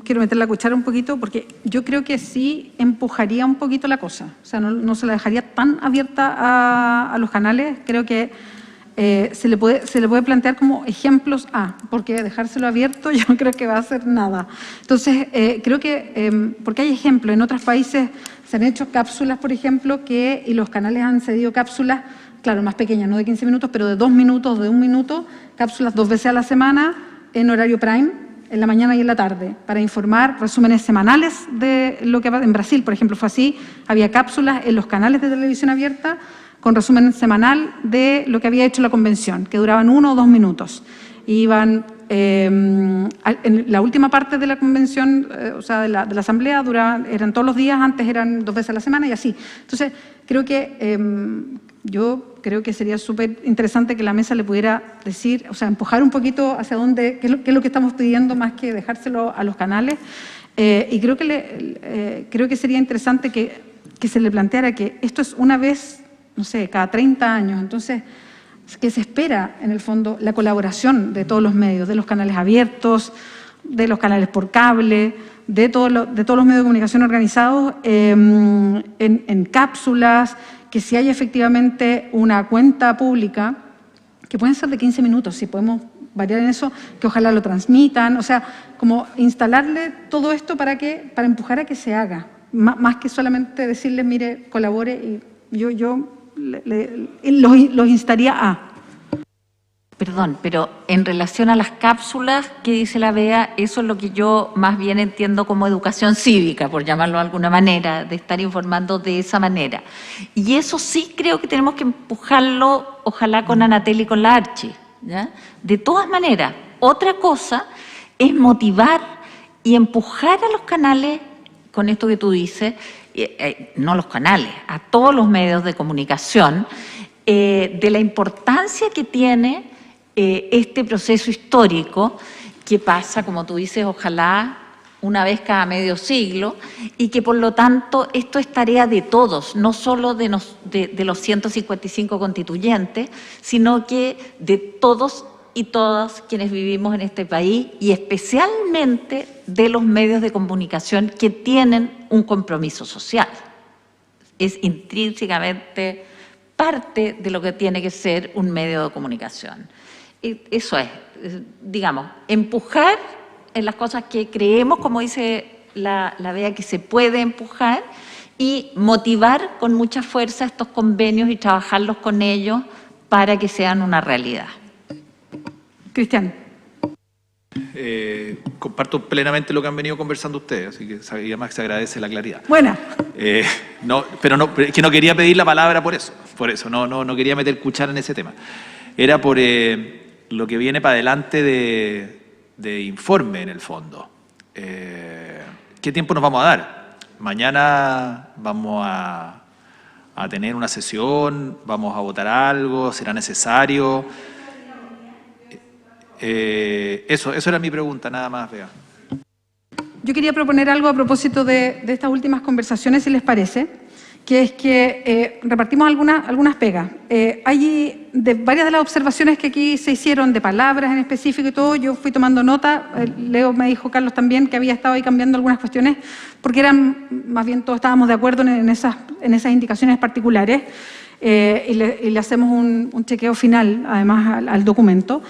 quiero meter la cuchara un poquito, porque yo creo que sí empujaría un poquito la cosa. O sea, no se la dejaría tan abierta a los canales. Creo que se le puede plantear como ejemplos porque dejárselo abierto yo creo que va a hacer nada. Entonces, creo que, porque hay ejemplos, en otros países se han hecho cápsulas, por ejemplo, y los canales han cedido cápsulas, claro, más pequeñas, no de 15 minutos, pero de 2 minutos, de 1 minuto, cápsulas 2 veces a la semana en horario prime, en la mañana y en la tarde, para informar resúmenes semanales de lo que en Brasil, por ejemplo, fue así, había cápsulas en los canales de televisión abierta con resumen semanal de lo que había hecho la convención, que duraban 1 o 2 minutos. Iban, en la última parte de la convención, o sea, de la asamblea, eran todos los días, antes eran 2 veces a la semana y así. Entonces, creo que yo creo que sería súper interesante que la mesa le pudiera decir, o sea, empujar un poquito hacia dónde, qué es lo que estamos pidiendo, más que dejárselo a los canales. Y creo que sería interesante que se le planteara que esto es una vez, no sé, cada 30 años. Entonces, que se espera, en el fondo, la colaboración de todos los medios, de los canales abiertos, de los canales por cable, de todos los medios de comunicación organizados en cápsulas, que si hay efectivamente una cuenta pública, que pueden ser de 15 minutos, si podemos variar en eso, que ojalá lo transmitan, o sea, como instalarle todo esto para empujar a que se haga, más que solamente decirles, mire, colabore, y yo los instaría a... Perdón, pero en relación a las cápsulas que dice la BEA, eso es lo que yo más bien entiendo como educación cívica, por llamarlo de alguna manera, de estar informando de esa manera. Y eso sí creo que tenemos que empujarlo, ojalá con Anatel y con la Archi, ¿ya? De todas maneras, otra cosa es motivar y empujar a los canales, con esto que tú dices, no los canales, a todos los medios de comunicación, de la importancia que tiene este proceso histórico que pasa, como tú dices, ojalá una vez cada medio siglo, y que por lo tanto esto es tarea de todos, no solo de los 155 constituyentes, sino que de todos y todas quienes vivimos en este país, y especialmente de los medios de comunicación que tienen un compromiso social. Es intrínsecamente parte de lo que tiene que ser un medio de comunicación. Eso es, digamos, empujar en las cosas que creemos, como dice la BEA, que se puede empujar, y motivar con mucha fuerza estos convenios y trabajarlos con ellos para que sean una realidad. Cristian. Comparto plenamente lo que han venido conversando ustedes, así que además se agradece la claridad. Buena. Pero es que no quería pedir la palabra por eso no quería meter cuchara en ese tema. Era por lo que viene para adelante de informe en el fondo. ¿Qué tiempo nos vamos a dar? Mañana vamos a tener una sesión, vamos a votar algo, ¿será necesario? Eso era mi pregunta, nada más, Bea. Yo quería proponer algo a propósito de estas últimas conversaciones, si les parece, que es que repartimos algunas pegas. Hay de varias de las observaciones que aquí se hicieron, de palabras en específico y todo, yo fui tomando nota, Leo me dijo, Carlos también, que había estado ahí cambiando algunas cuestiones, porque más bien todos estábamos de acuerdo en esas indicaciones particulares, y le hacemos un chequeo final, además, al documento.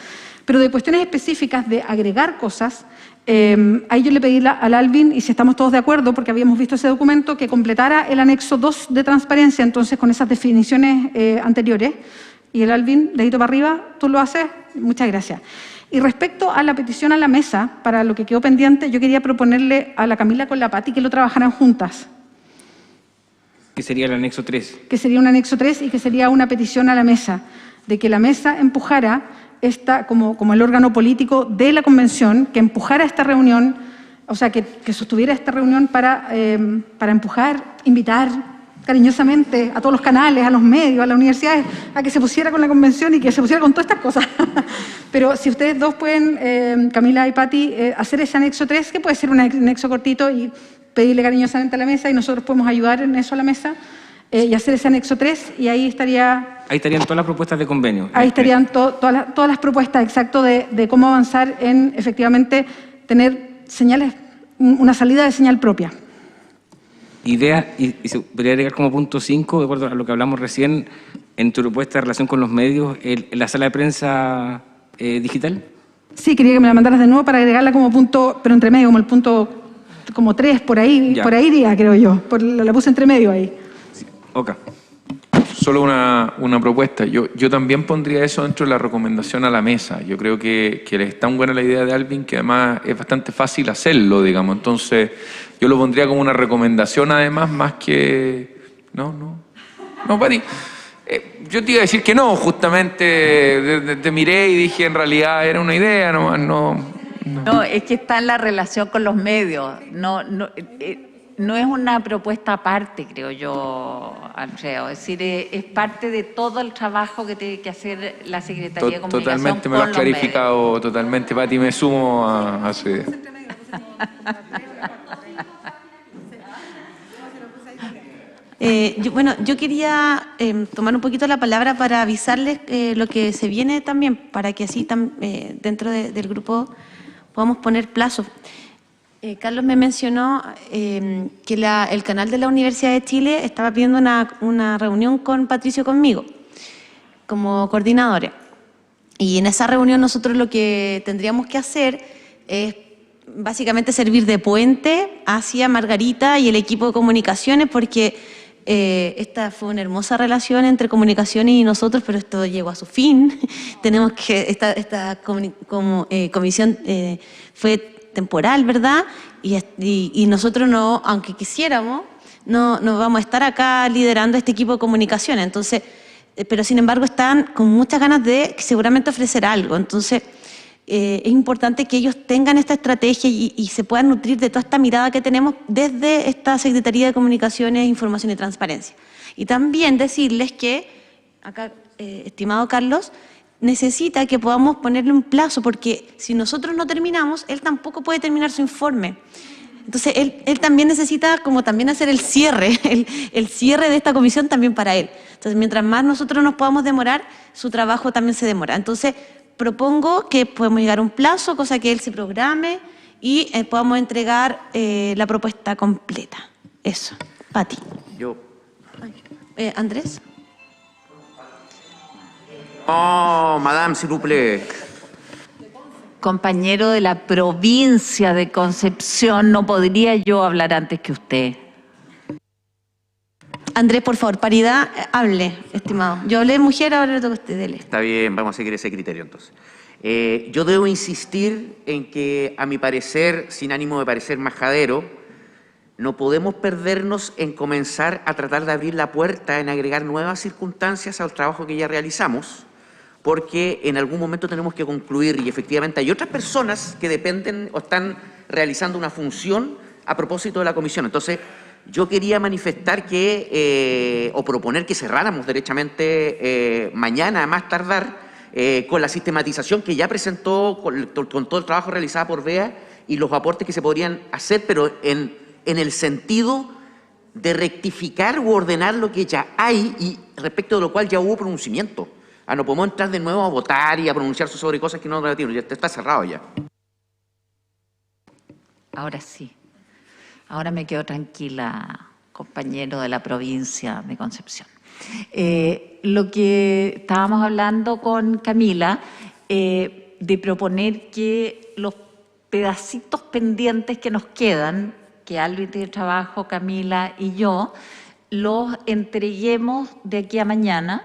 Pero de cuestiones específicas de agregar cosas, ahí yo le pedí al Alvin, y si estamos todos de acuerdo, porque habíamos visto ese documento, que completara el anexo 2 de transparencia, entonces con esas definiciones anteriores. Y el Alvin, dedito para arriba, tú lo haces, muchas gracias. Y respecto a la petición a la mesa, para lo que quedó pendiente, yo quería proponerle a la Camila con la Pati que lo trabajaran juntas. Que sería el anexo 3. Que sería un anexo 3 y que sería una petición a la mesa, de que la mesa empujara como el órgano político de la convención, que empujara esta reunión, o sea, que sostuviera esta reunión para empujar, invitar cariñosamente a todos los canales, a los medios, a las universidades, a que se pusiera con la convención y que se pusiera con todas estas cosas. Pero si ustedes dos pueden, Camila y Pati, hacer ese anexo 3, que puede ser un anexo cortito, y pedirle cariñosamente a la mesa, y nosotros podemos ayudar en eso a la mesa, y hacer ese anexo 3, y ahí estaría... Ahí estarían todas las propuestas de convenio. Ahí estarían todas las propuestas, exacto, de cómo avanzar en, efectivamente, tener señales, una salida de señal propia. Idea, y se podría agregar como punto 5, de acuerdo a lo que hablamos recién, en tu propuesta de relación con los medios, la sala de prensa digital. Sí, quería que me la mandaras de nuevo para agregarla como punto, pero entre medio, como el punto como 3, por ahí iría, creo yo. La puse entre medio ahí. Sí. Ok. solo una propuesta. Yo también pondría eso dentro de la recomendación a la mesa. Yo creo que es tan buena la idea de Alvin que además es bastante fácil hacerlo, digamos. Entonces, yo lo pondría como una recomendación además, más que... No, Pati. Yo te iba a decir que no, justamente te miré y dije en realidad era una idea, nomás No, es que está en la relación con los medios. No es una propuesta aparte, creo yo, Alfredo. Es decir, es parte de todo el trabajo que tiene que hacer la Secretaría de Comunicación. Totalmente, me lo has clarificado totalmente, Pati, me sumo a su idea. Yo quería tomar un poquito la palabra para avisarles lo que se viene también, para que así dentro del grupo podamos poner plazos. Carlos me mencionó que el canal de la Universidad de Chile estaba pidiendo una reunión con Patricio conmigo, como coordinadores. Y en esa reunión nosotros lo que tendríamos que hacer es básicamente servir de puente hacia Margarita y el equipo de comunicaciones, porque esta fue una hermosa relación entre comunicaciones y nosotros, pero esto llegó a su fin. Tenemos que, esta comisión fue temporal, ¿verdad? Y nosotros no, aunque quisiéramos, no vamos a estar acá liderando este equipo de comunicaciones. Entonces, pero sin embargo están con muchas ganas de seguramente ofrecer algo. Entonces, es importante que ellos tengan esta estrategia y se puedan nutrir de toda esta mirada que tenemos desde esta Secretaría de Comunicaciones, Información y Transparencia. Y también decirles que, acá, estimado Carlos, necesita que podamos ponerle un plazo, porque si nosotros no terminamos, él tampoco puede terminar su informe. Entonces, él también necesita como también hacer el cierre, el cierre de esta comisión también para él. Entonces, mientras más nosotros nos podamos demorar, su trabajo también se demora. Entonces, propongo que podamos llegar a un plazo, cosa que él se programe y podamos entregar la propuesta completa. Eso. Pati. Yo. Andrés. Oh, madame, s'il vous plaît. Compañero de la provincia de Concepción, no podría yo hablar antes que usted. Andrés, por favor, paridad, hable, estimado. Yo hablé de mujer, ahora le toca a usted, dele. Está bien, vamos a seguir ese criterio entonces. Yo debo insistir en que, a mi parecer, sin ánimo de parecer majadero, no podemos perdernos en comenzar a tratar de abrir la puerta, en agregar nuevas circunstancias al trabajo que ya realizamos, porque en algún momento tenemos que concluir y efectivamente hay otras personas que dependen o están realizando una función a propósito de la comisión. Entonces, yo quería manifestar que, o proponer que cerráramos derechamente mañana a más tardar con la sistematización que ya presentó con todo el trabajo realizado por BEA y los aportes que se podrían hacer, pero en el sentido de rectificar u ordenar lo que ya hay y respecto de lo cual ya hubo pronunciamiento. No podemos entrar de nuevo a votar y a pronunciarse sobre cosas que no debatimos, ya está cerrado ya. Ahora sí. Ahora me quedo tranquila, compañero de la provincia de Concepción. Lo que estábamos hablando con Camila, de proponer que los pedacitos pendientes que nos quedan, que Alvin tiene trabajo, Camila y yo, los entreguemos de aquí a mañana.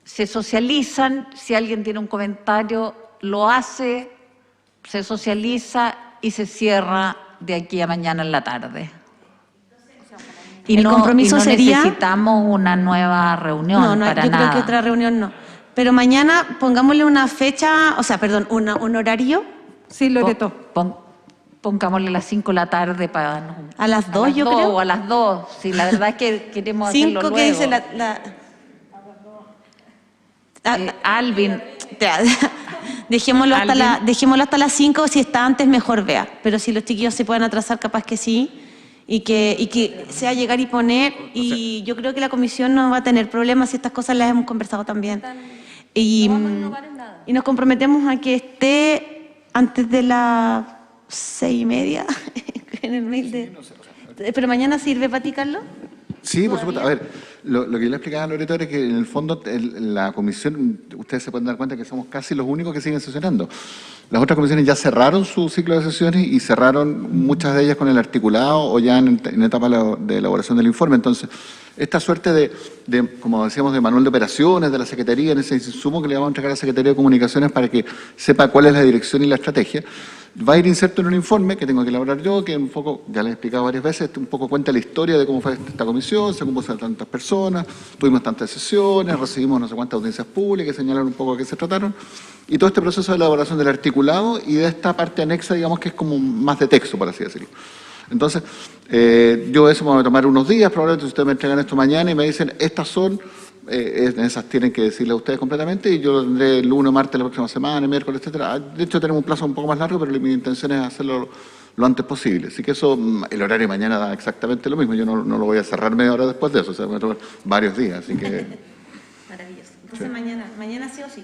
Se socializan, si alguien tiene un comentario, lo hace, se socializa y se cierra de aquí a mañana en la tarde. Y el compromiso sería... necesitamos una nueva reunión, No, para yo nada. creo que otra reunión no. Pero mañana pongámosle una fecha, o sea, perdón, un horario. Sí, Loreto. Pongámosle a las 5 de la tarde para... A las 2, yo creo. O a las 2, sí, la verdad es que queremos hacerlo 5, luego. ¿qué dice Alvin. Dejémoslo hasta las 5, si está antes mejor vea. Pero si los chiquillos se pueden atrasar, capaz que sí. Y que sea llegar y poner. Y yo creo que la comisión no va a tener problemas si estas cosas las hemos conversado también. Y nos comprometemos a que esté antes de las 6:30 en el mail de... ¿Pero mañana sirve para ti, Carlos? Sí, por supuesto. A ver, lo que yo le explicaba a Loreto era que en el fondo la comisión, ustedes se pueden dar cuenta que somos casi los únicos que siguen sesionando. Las otras comisiones ya cerraron su ciclo de sesiones y cerraron muchas de ellas con el articulado o ya en etapa de elaboración del informe. Entonces, esta suerte de, como decíamos, de manual de operaciones de la Secretaría, en ese insumo que le vamos a entregar a la Secretaría de Comunicaciones para que sepa cuál es la dirección y la estrategia, va a ir inserto en un informe que tengo que elaborar yo, que un poco, ya les he explicado varias veces, un poco cuenta la historia de cómo fue esta comisión, se compuso de tantas personas, tuvimos tantas sesiones, recibimos no sé cuántas audiencias públicas, señalar un poco a qué se trataron, y todo este proceso de elaboración del articulado y de esta parte anexa, digamos, que es como más de texto, por así decirlo. Entonces, yo eso me voy a tomar unos días, probablemente ustedes me entregan esto mañana y me dicen, estas son... esas tienen que decirle a ustedes completamente y yo lo tendré el lunes, martes, la próxima semana, miércoles, etcétera. De hecho, tenemos un plazo un poco más largo, pero mi intención es hacerlo lo antes posible. Así que eso, el horario de mañana da exactamente lo mismo. Yo no lo voy a cerrar media hora después de eso, o sea, me voy a tomar varios días, así que... Maravilloso. Entonces, mañana sí o sí.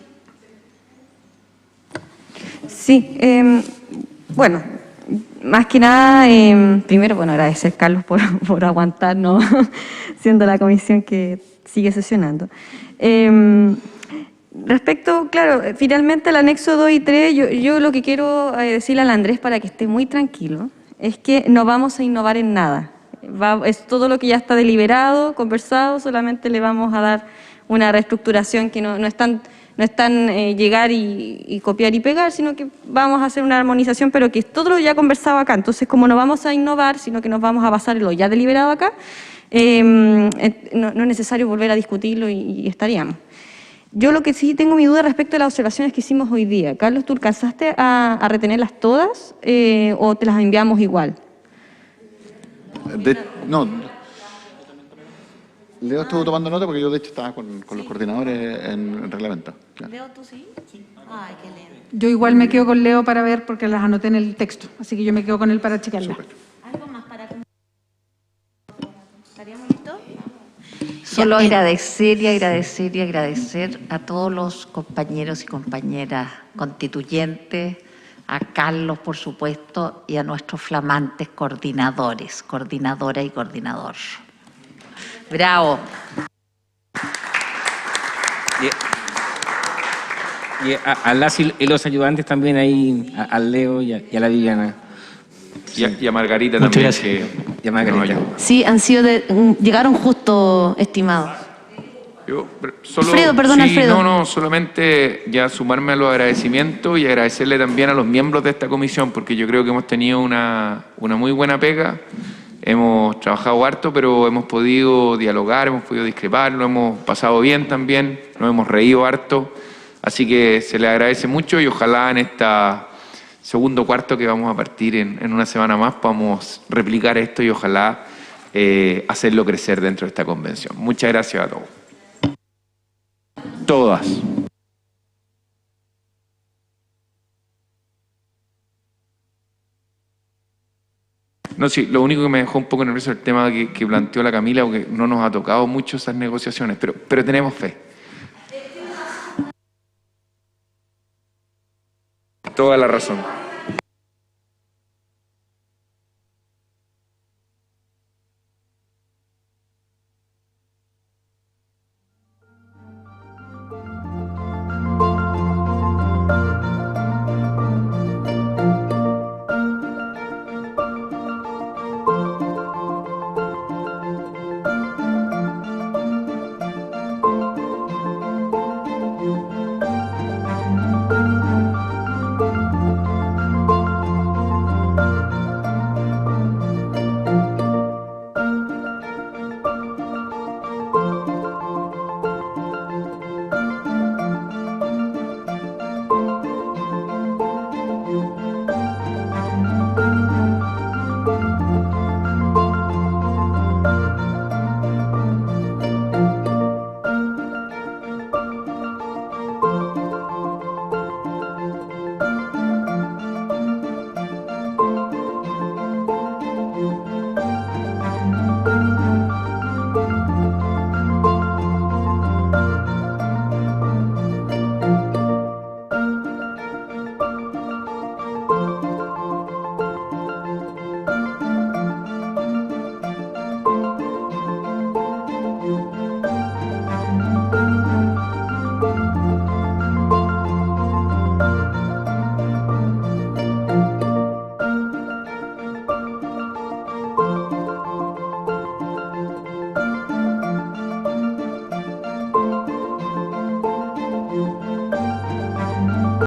Sí, bueno, más que nada, primero, bueno, agradecer, Carlos, por aguantarnos, siendo la comisión que sigue sesionando. Respecto, claro, finalmente al anexo 2 y 3, yo lo que quiero decirle al Andrés para que esté muy tranquilo, es que no vamos a innovar en nada. Es todo lo que ya está deliberado, conversado, solamente le vamos a dar una reestructuración que no es tan llegar y copiar y pegar, sino que vamos a hacer una armonización, pero que es todo lo ya conversado acá. Entonces, como no vamos a innovar, sino que nos vamos a basar en lo ya deliberado acá, no es necesario volver a discutirlo y estaríamos. Yo lo que sí tengo mi duda respecto a las observaciones que hicimos hoy día. Carlos, ¿tú alcanzaste a retenerlas todas o te las enviamos igual? No. Leo estuvo tomando nota porque yo de hecho estaba con los coordinadores en reglamento. Claro. Leo, ¿tú sí? Sí. Ay, qué lindo. Yo igual me quedo con Leo para ver porque las anoté en el texto, así que yo me quedo con él para checarlas. ¿Algo más para... ¿Estaríamos listos? Solo agradecer y agradecer y agradecer a todos los compañeros y compañeras constituyentes, a Carlos, por supuesto, y a nuestros flamantes coordinadores, coordinadora y coordinador. Bravo. Y a las y los ayudantes también ahí, al Leo y a la Viviana. Y a Margarita Muchas también. gracias. Y a Margarita. Sí, llegaron justo, estimados. Alfredo, perdón, Alfredo. No, solamente ya sumarme a los agradecimientos y agradecerle también a los miembros de esta comisión, porque yo creo que hemos tenido una muy buena pega. Hemos trabajado harto, pero hemos podido dialogar, hemos podido discrepar, lo hemos pasado bien también, nos hemos reído harto. Así que se les agradece mucho y ojalá en esta segundo cuarto que vamos a partir en una semana más podamos replicar esto y ojalá hacerlo crecer dentro de esta convención. Muchas gracias a todos. Todas. No, sí, lo único que me dejó un poco nervioso es el tema que planteó la Camila, porque no nos ha tocado mucho esas negociaciones, pero tenemos fe. Toda la razón.